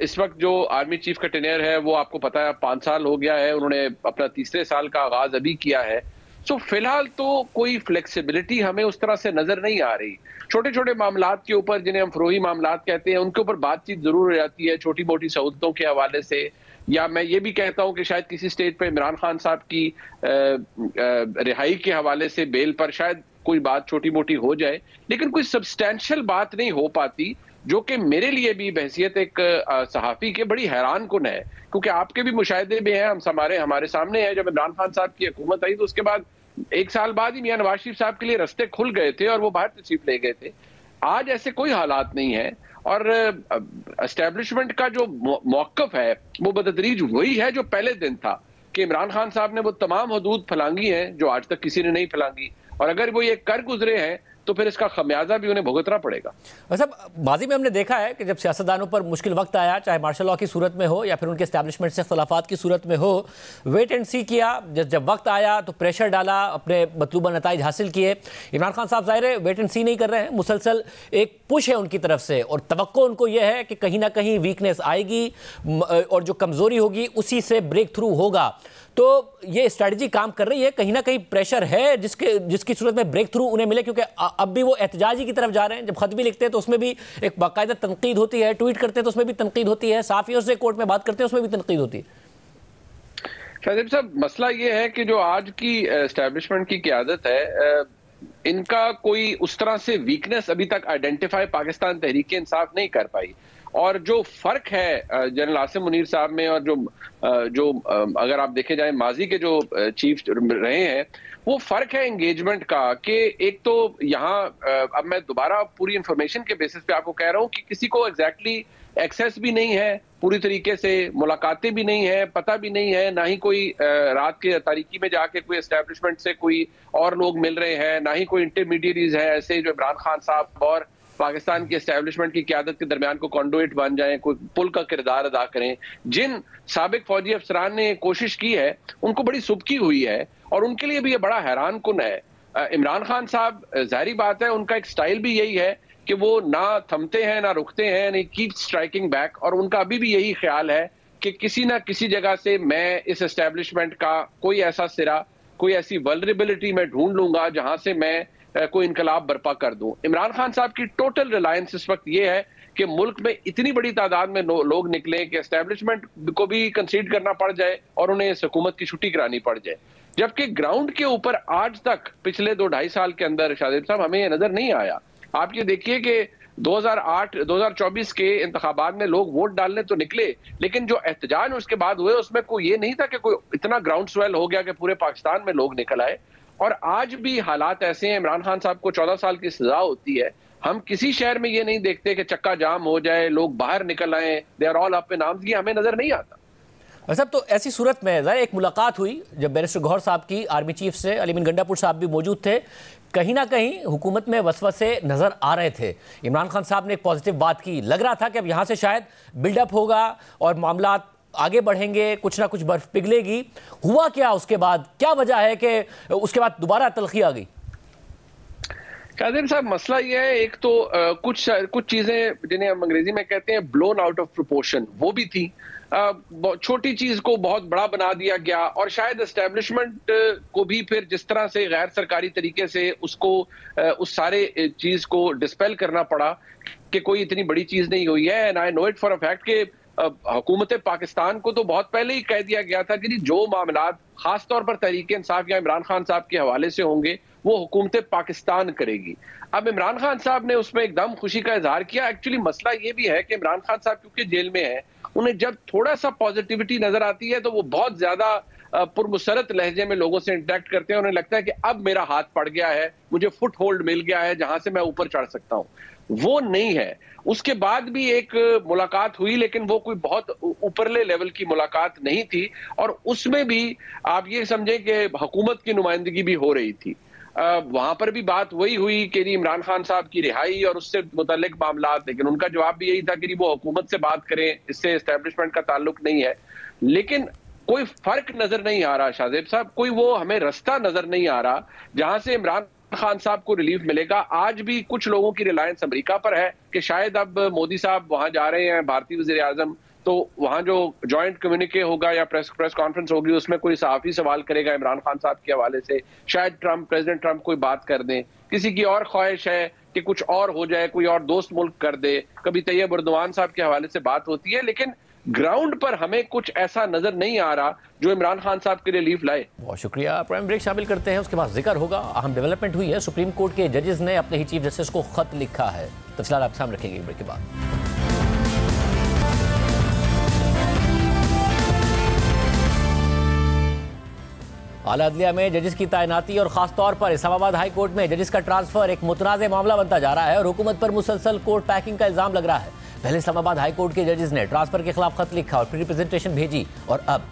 इस वक्त जो आर्मी चीफ का टेन्योर है वो आपको पता है 5 साल हो गया है, उन्होंने अपना 3रे साल का आगाज अभी किया है। सो फिलहाल तो कोई फ्लेक्सिबिलिटी हमें उस तरह से नजर नहीं आ रही। छोटे छोटे मामलात के ऊपर, जिन्हें हम फरोही मामलात कहते हैं, उनके ऊपर बातचीत जरूर हो जाती है, छोटी मोटी सहूलतों के हवाले से, या मैं ये भी कहता हूं कि शायद किसी स्टेज पर इमरान खान साहब की रिहाई के हवाले से बेल पर शायद कोई बात छोटी मोटी हो जाए, लेकिन कोई सब्सटैंशियल बात नहीं हो पाती, जो कि मेरे लिए भी बहसियत एक सहाफ़ी के बड़ी हैरान कुन है। क्योंकि आपके भी मुशाहिदे में हैं, हमारे सामने है। जब इमरान खान साहब की हुकूमत आई तो उसके बाद 1 साल बाद ही मियां नवाज शरीफ साहब के लिए रास्ते खुल गए थे और वो बाहर तशरीफ ले गए थे। आज ऐसे कोई हालात नहीं है, और एस्टेब्लिशमेंट का जो मौक़िफ़ है वो बतदरीज वही है जो पहले दिन था, कि इमरान खान साहब ने वो तमाम हदूद फलांगी हैं जो आज तक किसी ने नहीं फलांगी, और अगर वो ये कर गुजरे हैं तो फिर इसका खमियाजा भी उन्हें भुगतना पड़ेगा। वैसे माजी में हमने देखा है कि जब सियासतदानों पर मुश्किल वक्त आया, चाहे मार्शल लॉ की सूरत में हो या फिर उनके एस्टैब्लिशमेंट से इख्तलाफात की सूरत में हो, वेट एंड सी किया। जब वक्त आया तो प्रेशर डाला, अपने मतलूबा नताइज हासिल किए। इमरान खान साहब ज़ाहिर है वेट एंड सी नहीं कर रहे हैं, मुसलसल एक पुश है उनकी तरफ से, और तवक्को उनको यह है कि कहीं ना कहीं वीकनेस आएगी और जो कमज़ोरी होगी उसी से ब्रेक थ्रू होगा। तो ये स्ट्रैटेजी काम कर रही है, कहीं ना कहीं प्रेशर है जिसकी सूरत में ब्रेक थ्रू उन्हें मिले, क्योंकि अब भी वो एहतजाजी की तरफ जा रहे हैं। जब खत भी लिखते हैं तो उसमें भी एक बाकायदा तनकीद होती है, ट्वीट करते हैं तो उसमें भी तनकीद होती है, साफियों से कोर्ट में बात करते हैं उसमें भी तनकीद होती है। शाहजेब साहब, मसला ये है कि जो आज की एस्टैब्लिशमेंट की क़यादत है, इनका कोई उस तरह से वीकनेस अभी तक आइडेंटिफाई पाकिस्तान तहरीक इंसाफ नहीं कर पाई। और जो फर्क है जनरल आसिम मुनीर साहब में और जो अगर आप देखे जाए माजी के जो चीफ रहे हैं, वो फर्क है एंगेजमेंट का। कि एक तो यहाँ अब मैं दोबारा पूरी इंफॉर्मेशन के बेसिस पे आपको कह रहा हूँ कि किसी को एग्जैक्टली एक्सेस भी नहीं है पूरी तरीके से, मुलाकातें भी नहीं है, पता भी नहीं है, ना ही कोई रात के तारीकी में जाके कोई एस्टैब्लिशमेंट से कोई और लोग मिल रहे हैं, ना ही कोई इंटरमीडिएटरीज है ऐसे जो इमरान खान साहब और पाकिस्तान की एस्टैब्लिशमेंट की क़यादत के दरमियान को कॉन्डुइट बन जाएं, कोई पुल का किरदार अदा करें। जिन साबिक फौजी अफसरान ने कोशिश की है उनको बड़ी सुबकी हुई है, और उनके लिए भी ये बड़ा हैरान कुन है। इमरान खान साहब, जाहिर बात है उनका एक स्टाइल भी यही है कि वो ना थमते हैं ना रुकते हैं, नहीं कीप स्ट्राइकिंग बैक, और उनका अभी भी यही ख्याल है कि किसी ना किसी जगह से मैं इस एस्टैब्लिशमेंट का कोई ऐसा सिरा, कोई ऐसी वल्नरेबिलिटी मैं ढूंढ लूंगा जहां से मैं कोई इनकलाब बर्पा कर दूं। इमरान खान साहब की टोटल रिलायंस इस वक्त ये है कि मुल्क में इतनी बड़ी तादाद में लोग निकले कि एस्टैब्लिशमेंट को भी कंसीड करना पड़ जाए और उन्हें इस हुकूमत की छुट्टी करानी पड़ जाए। जबकि ग्राउंड के ऊपर आज तक पिछले 2-2.5 साल के अंदर शाहजेब साहब हमें ये नजर नहीं आया। आप ये देखिए कि 2024 के इंतखाबात में लोग वोट डालने तो निकले, लेकिन जो एहतजाज उसके बाद हुए उसमें कोई ये नहीं था कि कोई इतना ग्राउंड स्वेल हो गया कि पूरे पाकिस्तान में लोग निकल आए। और आज भी हालात ऐसे हैं, इमरान खान साहब को 14 साल की सजा होती है, हम किसी शहर में ये नहीं देखते कि चक्का जाम हो जाए, लोग बाहर निकल आए, they are all up in arms, ये हमें नजर नहीं आता। सब तो ऐसी सूरत में एक मुलाकात हुई जब बैरिस्टर गौहर साहब की आर्मी चीफ से, अली बिन गंडापुर साहब भी मौजूद थे, कहीं ना कहीं हुकूमत में वसवसे नजर आ रहे थे। इमरान खान साहब ने एक पॉजिटिव बात की, लग रहा था कि अब यहाँ से शायद बिल्डअप होगा और मामला आगे बढ़ेंगे, कुछ ना कुछ बर्फ पिघलेगी। हुआ क्या उसके बाद? क्या वजह है कि उसके बाद दोबारा तलखी आ गई? कादिर साहब, मसला यह है, एक तो कुछ चीजें जिन्हें हम अंग्रेजी में कहते हैं ब्लोन आउट ऑफ प्रोपोर्शन, वो भी थी। छोटी चीज को बहुत बड़ा बना दिया गया और शायद एस्टेब्लिशमेंट को भी फिर जिस तरह से गैर सरकारी तरीके से उसको उस सारे चीज को डिस्पेल करना पड़ा कि कोई इतनी बड़ी चीज नहीं हुई है। And I know it for a fact कि हुकूमत पाकिस्तान को तो बहुत पहले ही कह दिया गया था कि जो मामलात खासतौर पर तहरीक इंसाफ या इमरान खान साहब के हवाले से होंगे वो हुकूमत पाकिस्तान करेगी। अब इमरान खान साहब ने उसमें एकदम खुशी का इजहार किया। एक्चुअली मसला ये भी है कि इमरान खान साहब क्योंकि जेल में है, उन्हें जब थोड़ा सा पॉजिटिविटी नजर आती है तो वो बहुत ज्यादा पुरमुसरत लहजे में लोगों से इंटरेक्ट करते हैं। उन्हें लगता है कि अब मेरा हाथ पड़ गया है, मुझे फुट होल्ड मिल गया है जहां से मैं ऊपर चढ़ सकता हूं। वो नहीं है। उसके बाद भी एक मुलाकात हुई, लेकिन वो कोई बहुत ऊपरले लेवल की मुलाकात नहीं थी और उसमें भी आप ये समझें कि हुकूमत की नुमाइंदगी भी हो रही थी। वहां पर भी बात वही हुई कि इमरान खान साहब की रिहाई और उससे मुतल्लिक मामलात, लेकिन उनका जवाब भी यही था कि वो हुकूमत से बात करें, इससे एस्टेब्लिशमेंट का ताल्लुक नहीं है। लेकिन कोई फर्क नजर नहीं आ रहा शाहजेब साहब, कोई वो हमें रास्ता नजर नहीं आ रहा जहां से इमरान खान साहब को रिलीफ मिलेगा। आज भी कुछ लोगों की रिलायंस अमेरिका पर है कि शायद अब मोदी साहब वहां जा रहे हैं, भारतीय वजीर आजम, तो वहां जो जॉइंट कम्युनिके होगा या प्रेस कॉन्फ्रेंस होगी उसमें कोई सहाफी सवाल करेगा इमरान खान साहब के हवाले से, शायद प्रेसिडेंट ट्रंप कोई बात कर दें। किसी की और ख्वाहिश है कि कुछ और हो जाए, कोई और दोस्त मुल्क कर दे। कभी तैयब एर्दोआन साहब के हवाले से बात होती है, लेकिन ग्राउंड पर हमें कुछ ऐसा नजर नहीं आ रहा जो इमरान खान साहब के लिए रिलीफ लाए। बहुत शुक्रिया। प्राइम ब्रेक शामिल करते हैं, उसके बाद जिक्र होगा। अहम डेवलपमेंट हुई है, सुप्रीम कोर्ट के जजेस ने अपने ही चीफ जस्टिस को खत लिखा है। तफसीलात आप सामने रखेंगे ब्रेक के बाद। आला अदलिया में जजेस की तैनाती और खासतौर पर इस्लामाबाद हाई कोर्ट में जजेस का ट्रांसफर एक मुतनाज़ मामला बनता जा रहा है और हुकूमत पर मुसलसल कोर्ट पैकिंग का इल्जाम लग रहा है। पहले इस्लामाबाद हाई कोर्ट के जजेस ने ट्रांसफर के खिलाफ खत लिखा और फिर रिप्रेजेंटेशन भेजी और अब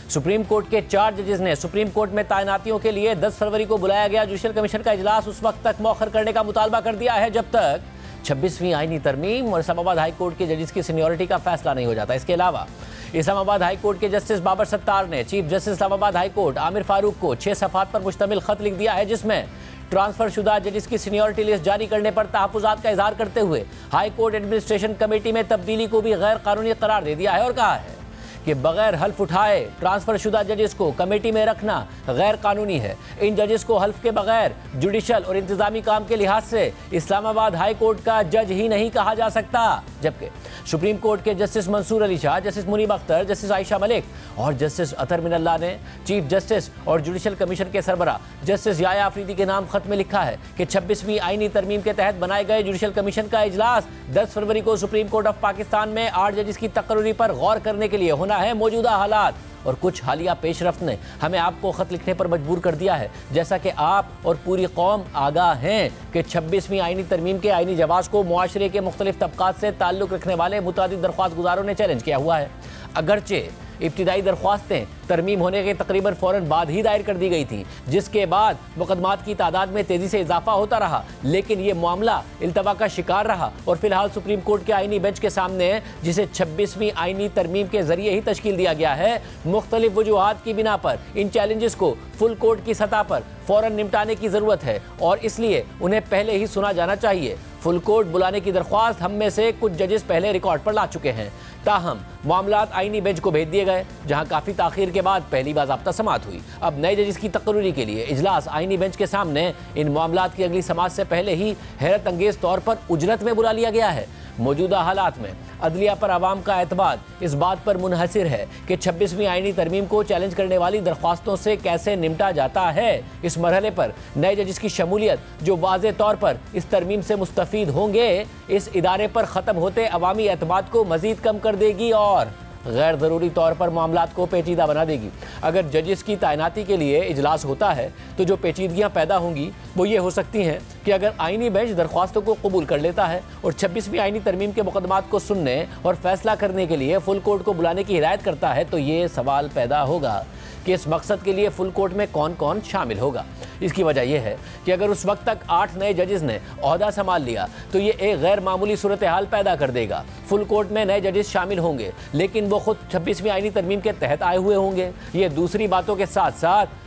सुप्रीम कोर्ट के 4 जजेस ने सुप्रीम कोर्ट में तैनातियों के लिए 10 फरवरी को बुलाया गया जुडिशल कमीशन का इजलास उस वक्त तक मौखर करने का मुतालबा कर दिया है जब तक 26वीं आईनी तरमीम और इस्लामाबाद हाई कोर्ट के जजेस की सीनियरिटी का फैसला नहीं हो जाता। इसके अलावा इस्लामाबाद हाई कोर्ट के जस्टिस बाबर सत्तार ने chief justice Islamabad high court Aamir Farooq को 6 सफ़हात पर मुश्तमिल खत लिख दिया है जिसमें ट्रांसफर शुदा जजेस की सीनियरिटी लिस्ट जारी करने पर तहफ़्फ़ुज़ात का इजहार करते हुए हाई कोर्ट एडमिनिस्ट्रेशन कमेटी में तब्दीली को भी गैर कानूनी करार दे दिया है और कहा है कि बगैर हल्फ उठाए ट्रांसफर शुदा जजेस को कमेटी में रखना गैर कानूनी है। इन जजेस को हल्फ के बगैर जुडिशल और इंतजामी काम के लिहाज से इस्लामाबाद हाई कोर्ट का जज ही नहीं कहा जा सकता। जबकि सुप्रीम कोर्ट के justice Mansoor Ali Shah, justice Muneeb Akhtar, justice Ayesha Malik और जस्टिस अतर मिनल्ला ने चीफ जस्टिस और जुडिशल कमीशन के सरबरा जस्टिस याया आफरीदी के नाम खत में लिखा है कि 26वीं आईनी तरमीम के तहत बनाए गए जुडिशल कमीशन का इजलास 10 फरवरी को सुप्रीम कोर्ट ऑफ पाकिस्तान में 8 जजेस की तकर्री पर गौर करने के लिए होना है। मौजूदा हालात और कुछ हालिया पेशरफ्त ने हमें आपको खत लिखने पर मजबूर कर दिया है, जैसा कि आप और पूरी कौम आगाह हैं कि 26वीं आईनी तरमीम के आईनी जवाज़ को मुआशरे के मुख्तलिफ तबकात से ताल्लुक़ रखने वाले मुतादिद दरख्वास्त गुजारों ने चैलेंज किया हुआ है। अगरचे इब्तिदाई दरख्वास्तें तरमीम होने के तकरीबन फ़ौरन बाद ही दायर कर दी गई थी, जिसके बाद मुकदमात की तादाद में तेज़ी से इजाफा होता रहा, लेकिन ये मामला इल्तवा का शिकार रहा और फिलहाल सुप्रीम कोर्ट के आईनी बेंच के सामने, जिसे 26वीं आईनी तरमीम के जरिए ही तश्कील दिया गया है, मुख्तलिफ वजूहात की बिना पर इन चैलेंजेस को फुल कोर्ट की सतह पर फ़ौरन निपटाने की ज़रूरत है और इसलिए उन्हें पहले ही सुना जाना चाहिए। फुल कोर्ट बुलाने की दरख्वास्त हम में से कुछ जजेस पहले रिकॉर्ड पर ला चुके हैं, ताहम मामलात आईनी बेंच को भेज दिए गए, जहां काफ़ी ताखीर के बाद पहली बाज़ाब्ता समाअत हुई। अब नए जजेस की तकर्री के लिए इजलास आईनी बेंच के सामने इन मामलात की अगली समाअत से पहले ही हैरत अंगेज तौर पर उजरत में बुला लिया गया है। मौजूदा हालात में अदलिया पर आवाम का एतबार इस बात पर मुनहसिर है कि 26वीं आईनी तरमीम को चैलेंज करने वाली दरख्वास्तों से कैसे निपटा जाता है। इस मरहले पर नए जजेस की शमूलियत, जो वाज़े तौर पर इस तरमीम से मुस्तफ़ीद होंगे, इस इदारे पर ख़त्म होते अवामी एतमाद को मज़ीद कम कर देगी और गैर ज़रूरी तौर पर मामलात को पेचीदा बना देगी। अगर जजेस की तैनाती के लिए इजलास होता है तो जो पेचीदगियाँ पैदा होंगी वो ये हो सकती हैं कि अगर आईनी बेंच दरख्वास्तों को कबूल कर लेता है और 26वीं आईनी तरमीम के मुकदमात को सुनने और फैसला करने के लिए फुल कोर्ट को बुलाने की हिदायत करता है, तो ये सवाल पैदा होगा कि इस मकसद के लिए फुल कोर्ट में कौन कौन शामिल होगा। इसकी वजह यह है कि अगर उस वक्त तक 8 नए जजेस ने ओहदा संभाल लिया तो ये एक गैर मामूली सूरत हाल पैदा कर देगा। फुल कोर्ट में नए जजेस शामिल होंगे लेकिन वो खुद 26वीं आईनी तरमीम के तहत आए हुए होंगे। ये दूसरी बातों के साथ साथ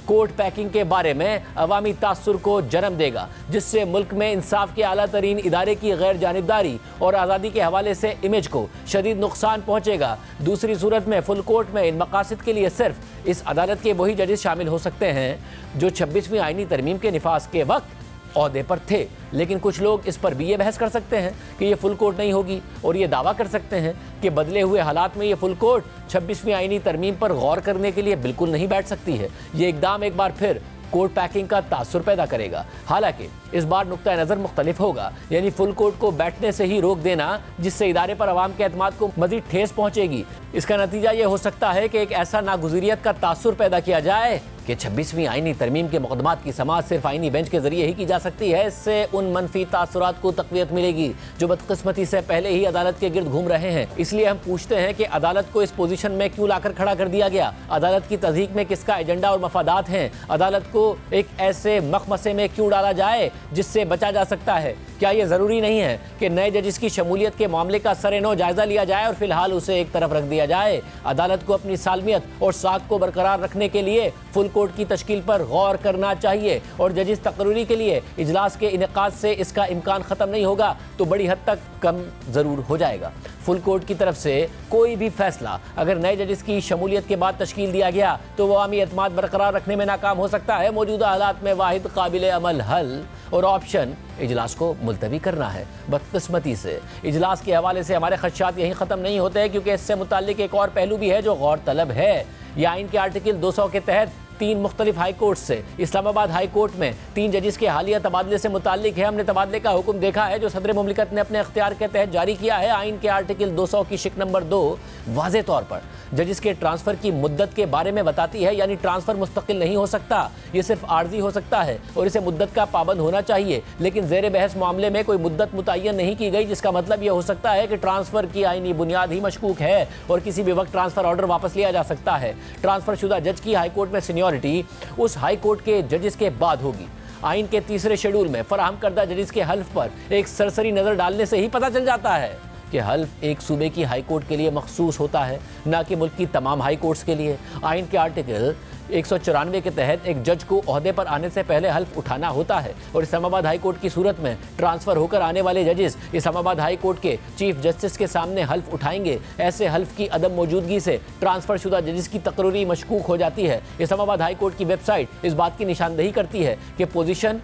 कोर्ट पैकिंग के बारे में अवामी तासुर को जन्म देगा, जिससे मुल्क में इंसाफ के आला तरीन इदारे की गैर जानिबदारी और आज़ादी के हवाले से इमेज को शदीद नुकसान पहुँचेगा। दूसरी सूरत में फुल कोर्ट में इन मकासद के लिए सिर्फ इस अदालत के वही जजेस शामिल हो सकते हैं जो 26वीं आईनी तरमीम के निफाज के वक्त ओहदे पर थे। लेकिन कुछ लोग इस पर भी ये बहस कर सकते हैं कि ये फुल कोर्ट नहीं होगी और ये दावा कर सकते हैं कि बदले हुए हालात में ये फुल कोर्ट 26वीं आईनी तरमीम पर गौर करने के लिए बिल्कुल नहीं बैठ सकती है। ये इकदाम एक बार फिर कोर्ट पैकिंग का तासुर पैदा करेगा। हालांकि इस बार नुक्ता नज़र मुख्तलिफ होगा, यानी फुल कोर्ट को बैठने से ही रोक देना, जिससे इदारे पर अवाम के एतमाद को मजीद ठेस पहुँचेगी। इसका नतीजा ये हो सकता है कि एक ऐसा नागुज़रियत का तासुर पैदा किया जाए कि 26वीं आईनी तरमीम के मुकदमात की समाअत सिर्फ आईनी बेंच के जरिए ही की जा सकती है। इससे उन मनफी तासुरात को तक़वियत मिलेगी जो बदकिस्मती से पहले ही अदालत के गिर्द घूम रहे हैं। इसलिए हम पूछते हैं कि अदालत को इस पोजीशन में क्यों लाकर खड़ा कर दिया गया? अदालत की तज़हीक में किसका एजेंडा और मफादात हैं? अदालत को एक ऐसे मखमसे में क्यों डाला जाए जिससे बचा जा सकता है? क्या ये ज़रूरी नहीं है कि नए जजिस की शमूलियत के मामले का सरे-नो जायज़ा लिया जाए और फिलहाल उसे एक तरफ रख दिया जाए? अदालत को अपनी सालमियत और साख को बरकरार रखने के लिए फुल कोर्ट की तश्कील पर गौर करना चाहिए और जजिस तकरीरी के लिए इजलास के इनेकाद से इसका इम्कान ख़त्म नहीं होगा तो बड़ी हद तक कम ज़रूर हो जाएगा। फुल कोर्ट की तरफ से कोई भी फैसला अगर नए जजिस की शमूलियत के बाद तश्कील दिया गया तो वह अवामी एतमाद बरकरार रखने में नाकाम हो सकता है। मौजूदा हालात में वाहिद काबिल अमल हल और ऑप्शन इजलास को मुलतवी करना है। बदकिस्मती से इजलास के हवाले से हमारे खदशात यहीं ख़त्म नहीं होते हैं, क्योंकि इससे मुताल्लिक एक और पहलू भी है जो गौर तलब है। यह आइन के आर्टिकल 200 के तहत 3 मुख्तलिफ हाई कोर्ट से इस्लामाबाद हाई कोर्ट में 3 जजिस के हालिया तबादले से मुताल्लिक है। हमने तबादले का हुक्म देखा है जो सदर मुमलिकत ने अपने अख्तियार के तहत जारी किया है। आइन के आर्टिकल 200 की शिक नंबर 2 वाज़े तौर पर जजिस के ट्रांसफ़र की मुद्दत के बारे में बताती है, यानी ट्रांसफ़र मुस्तकिल नहीं हो सकता, ये सिर्फ आर्जी हो सकता है और इसे मुद्दत का पाबंद होना चाहिए। लेकिन ज़ेर बहस मामले में कोई मुद्दत मुतय्यन नहीं की गई, जिसका मतलब यह हो सकता है कि ट्रांसफ़र की आइनी बुनियाद ही मशकूक है और किसी भी वक्त ट्रांसफ़र ऑर्डर वापस लिया जा सकता है। ट्रांसफ़र शुदा जज की हाई कोर्ट में सीनियरिटी उस हाई कोर्ट के जजिस के बाद होगी। आइन के तीसरे शेड्यूल में फराहम करदा जजिस के हल्फ पर एक सरसरी नज़र डालने से ही पता चल जाता है कि हल्फ एक सूबे की हाई कोर्ट के लिए मखसूस होता है, न कि मुल्क की तमाम हाई कोर्ट्स के लिए। आइन के आर्टिकल 194 के तहत एक जज को ओहदे पर आने से पहले हल्फ उठाना होता है और इस्लामाबाद हाई कोर्ट की सूरत में ट्रांसफ़र होकर आने वाले जजेस इस्लामाबाद हाई कोर्ट के चीफ जस्टिस के सामने हल्फ उठाएंगे। ऐसे हल्फ की अदम मौजूदगी से ट्रांसफ़र शुदा जजेस की तकरीरी मशकूक हो जाती है। इस्लामाबाद हाई कोर्ट की वेबसाइट इस बात की निशानदही करती है कि पोजीशन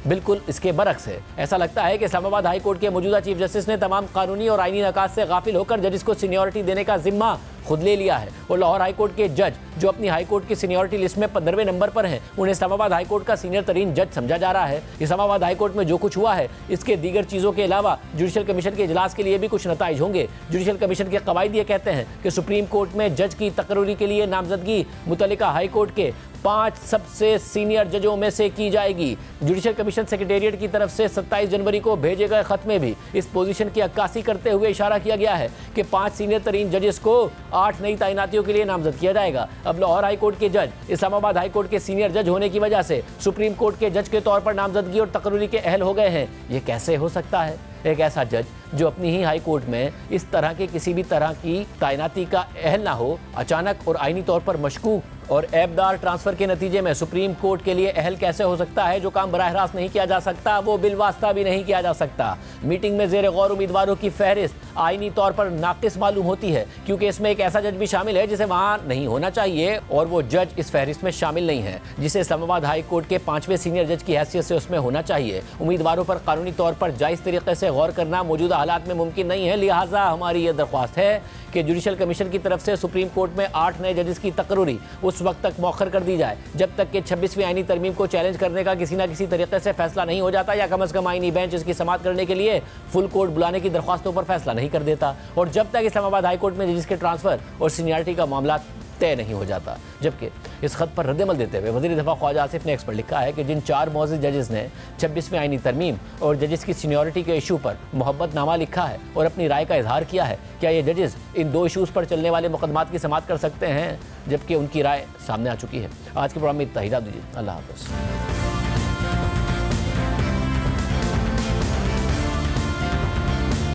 बिल्कुल इसके बरक्स है। ऐसा लगता है कि इस्लामाबाद हाई कोर्ट के मौजूदा चीफ जस्टिस ने तमाम कानूनी और आईनी नकात से गाफिल होकर जजिस को सीनियरिटी देने का जिम्मा खुद ले लिया है और लाहौर हाई कोर्ट के जज जो अपनी हाई कोर्ट की सीनियरिटी लिस्ट में 15वें नंबर पर हैं, उन्हें इस्लामाबाद हाई कोर्ट का सीनियर तरीन जज समझा जा रहा है। इस्लामाबाद हाई कोर्ट में जो कुछ हुआ है इसके दीगर चीज़ों के अलावा जुडिशल कमीशन के इजलास के लिए भी कुछ नताइज होंगे। जुडिशल कमीशन के कवायद ये कहते हैं कि सुप्रीम कोर्ट में जज की तकरीरी के लिए नामजदगी मुतल्लिका हाई कोर्ट के 5 सबसे सीनियर जजों में से की जाएगी। जुडिशल कमीशन सेक्रेटेरिएट की तरफ से 27 जनवरी को भेजे गए खत में भी इस पोजीशन की अक्कासी करते हुए इशारा किया गया है कि 5 सीनियर तरीन जजेस को 8 नई तैनातियों के लिए नामजद किया जाएगा। अब लाहौर हाई कोर्ट के जज इस्लामाबाद हाई कोर्ट के सीनियर जज होने की वजह से सुप्रीम कोर्ट के जज के तौर पर नामजदगी और तकरीरी के अहल हो गए हैं। ये कैसे हो सकता है? एक ऐसा जज जो अपनी ही हाई कोर्ट में इस तरह के किसी भी तरह की तैनाती का अहल ना हो, अचानक और आईनी तौर पर मशकूक और ऐबदार ट्रांसफ़र के नतीजे में सुप्रीम कोर्ट के लिए अहल कैसे हो सकता है? जो काम बराह रास्त नहीं किया जा सकता वो बिलवास्ता भी नहीं किया जा सकता। मीटिंग में ज़ेर गौर उम्मीदवारों की फहरिस्त आईनी तौर पर नाकिस मालूम होती है, क्योंकि इसमें एक ऐसा जज भी शामिल है जिसे वहाँ नहीं होना चाहिए और वो जज इस फहरिस्त में शामिल नहीं है, जिसे इस्लामाबाद हाई कोर्ट के 5वें सीनियर जज की हैसियत से उसमें होना चाहिए। उम्मीदवारों पर कानूनी तौर पर जायज़ तरीके से गौर करना मौजूदा हालात में मुमकिन नहीं है। लिहाजा हमारी ये दरख्वास्त है कि जुडिशल कमीशन की तरफ से सुप्रीम कोर्ट में 8 नए जजेस की तकरीरी उस वक्त तक मौखर कर दी जाए जब तक कि 26वीं आईनी तरमीम को चैलेंज करने का किसी न किसी तरीके से फैसला नहीं हो जाता, या कम अज़ कम आईनी बेंच इसकी समाअत करने के लिए फुल कोर्ट बुलाने की दरख्वास्तों पर फैसला नहीं कर देता, और जब तक इस्लामाबाद हाई कोर्ट में जजेस के ट्रांसफ़र और सीनियरिटी का मामला तय नहीं हो जाता। जबकि इस खत पर रद्दमल देते हुए वज़ीर दफ़ा ख्वाजा आसिफ ने एक्स पर लिखा है कि जिन 4 मुअज़्ज़िज़ जजेस ने 26वें आईनी तरमीम और जजेस की सीनियरिटी के इशू पर मोहब्बतनामा लिखा है और अपनी राय का इजहार किया है, क्या ये जजेस इन 2 इशूज़ पर चलने वाले मुकदमात की समाअत कर सकते हैं, जबकि उनकी राय सामने आ चुकी है। आज के प्रोग्राम में इतना ही दीजिए। अल्लाह हाफ़िज़।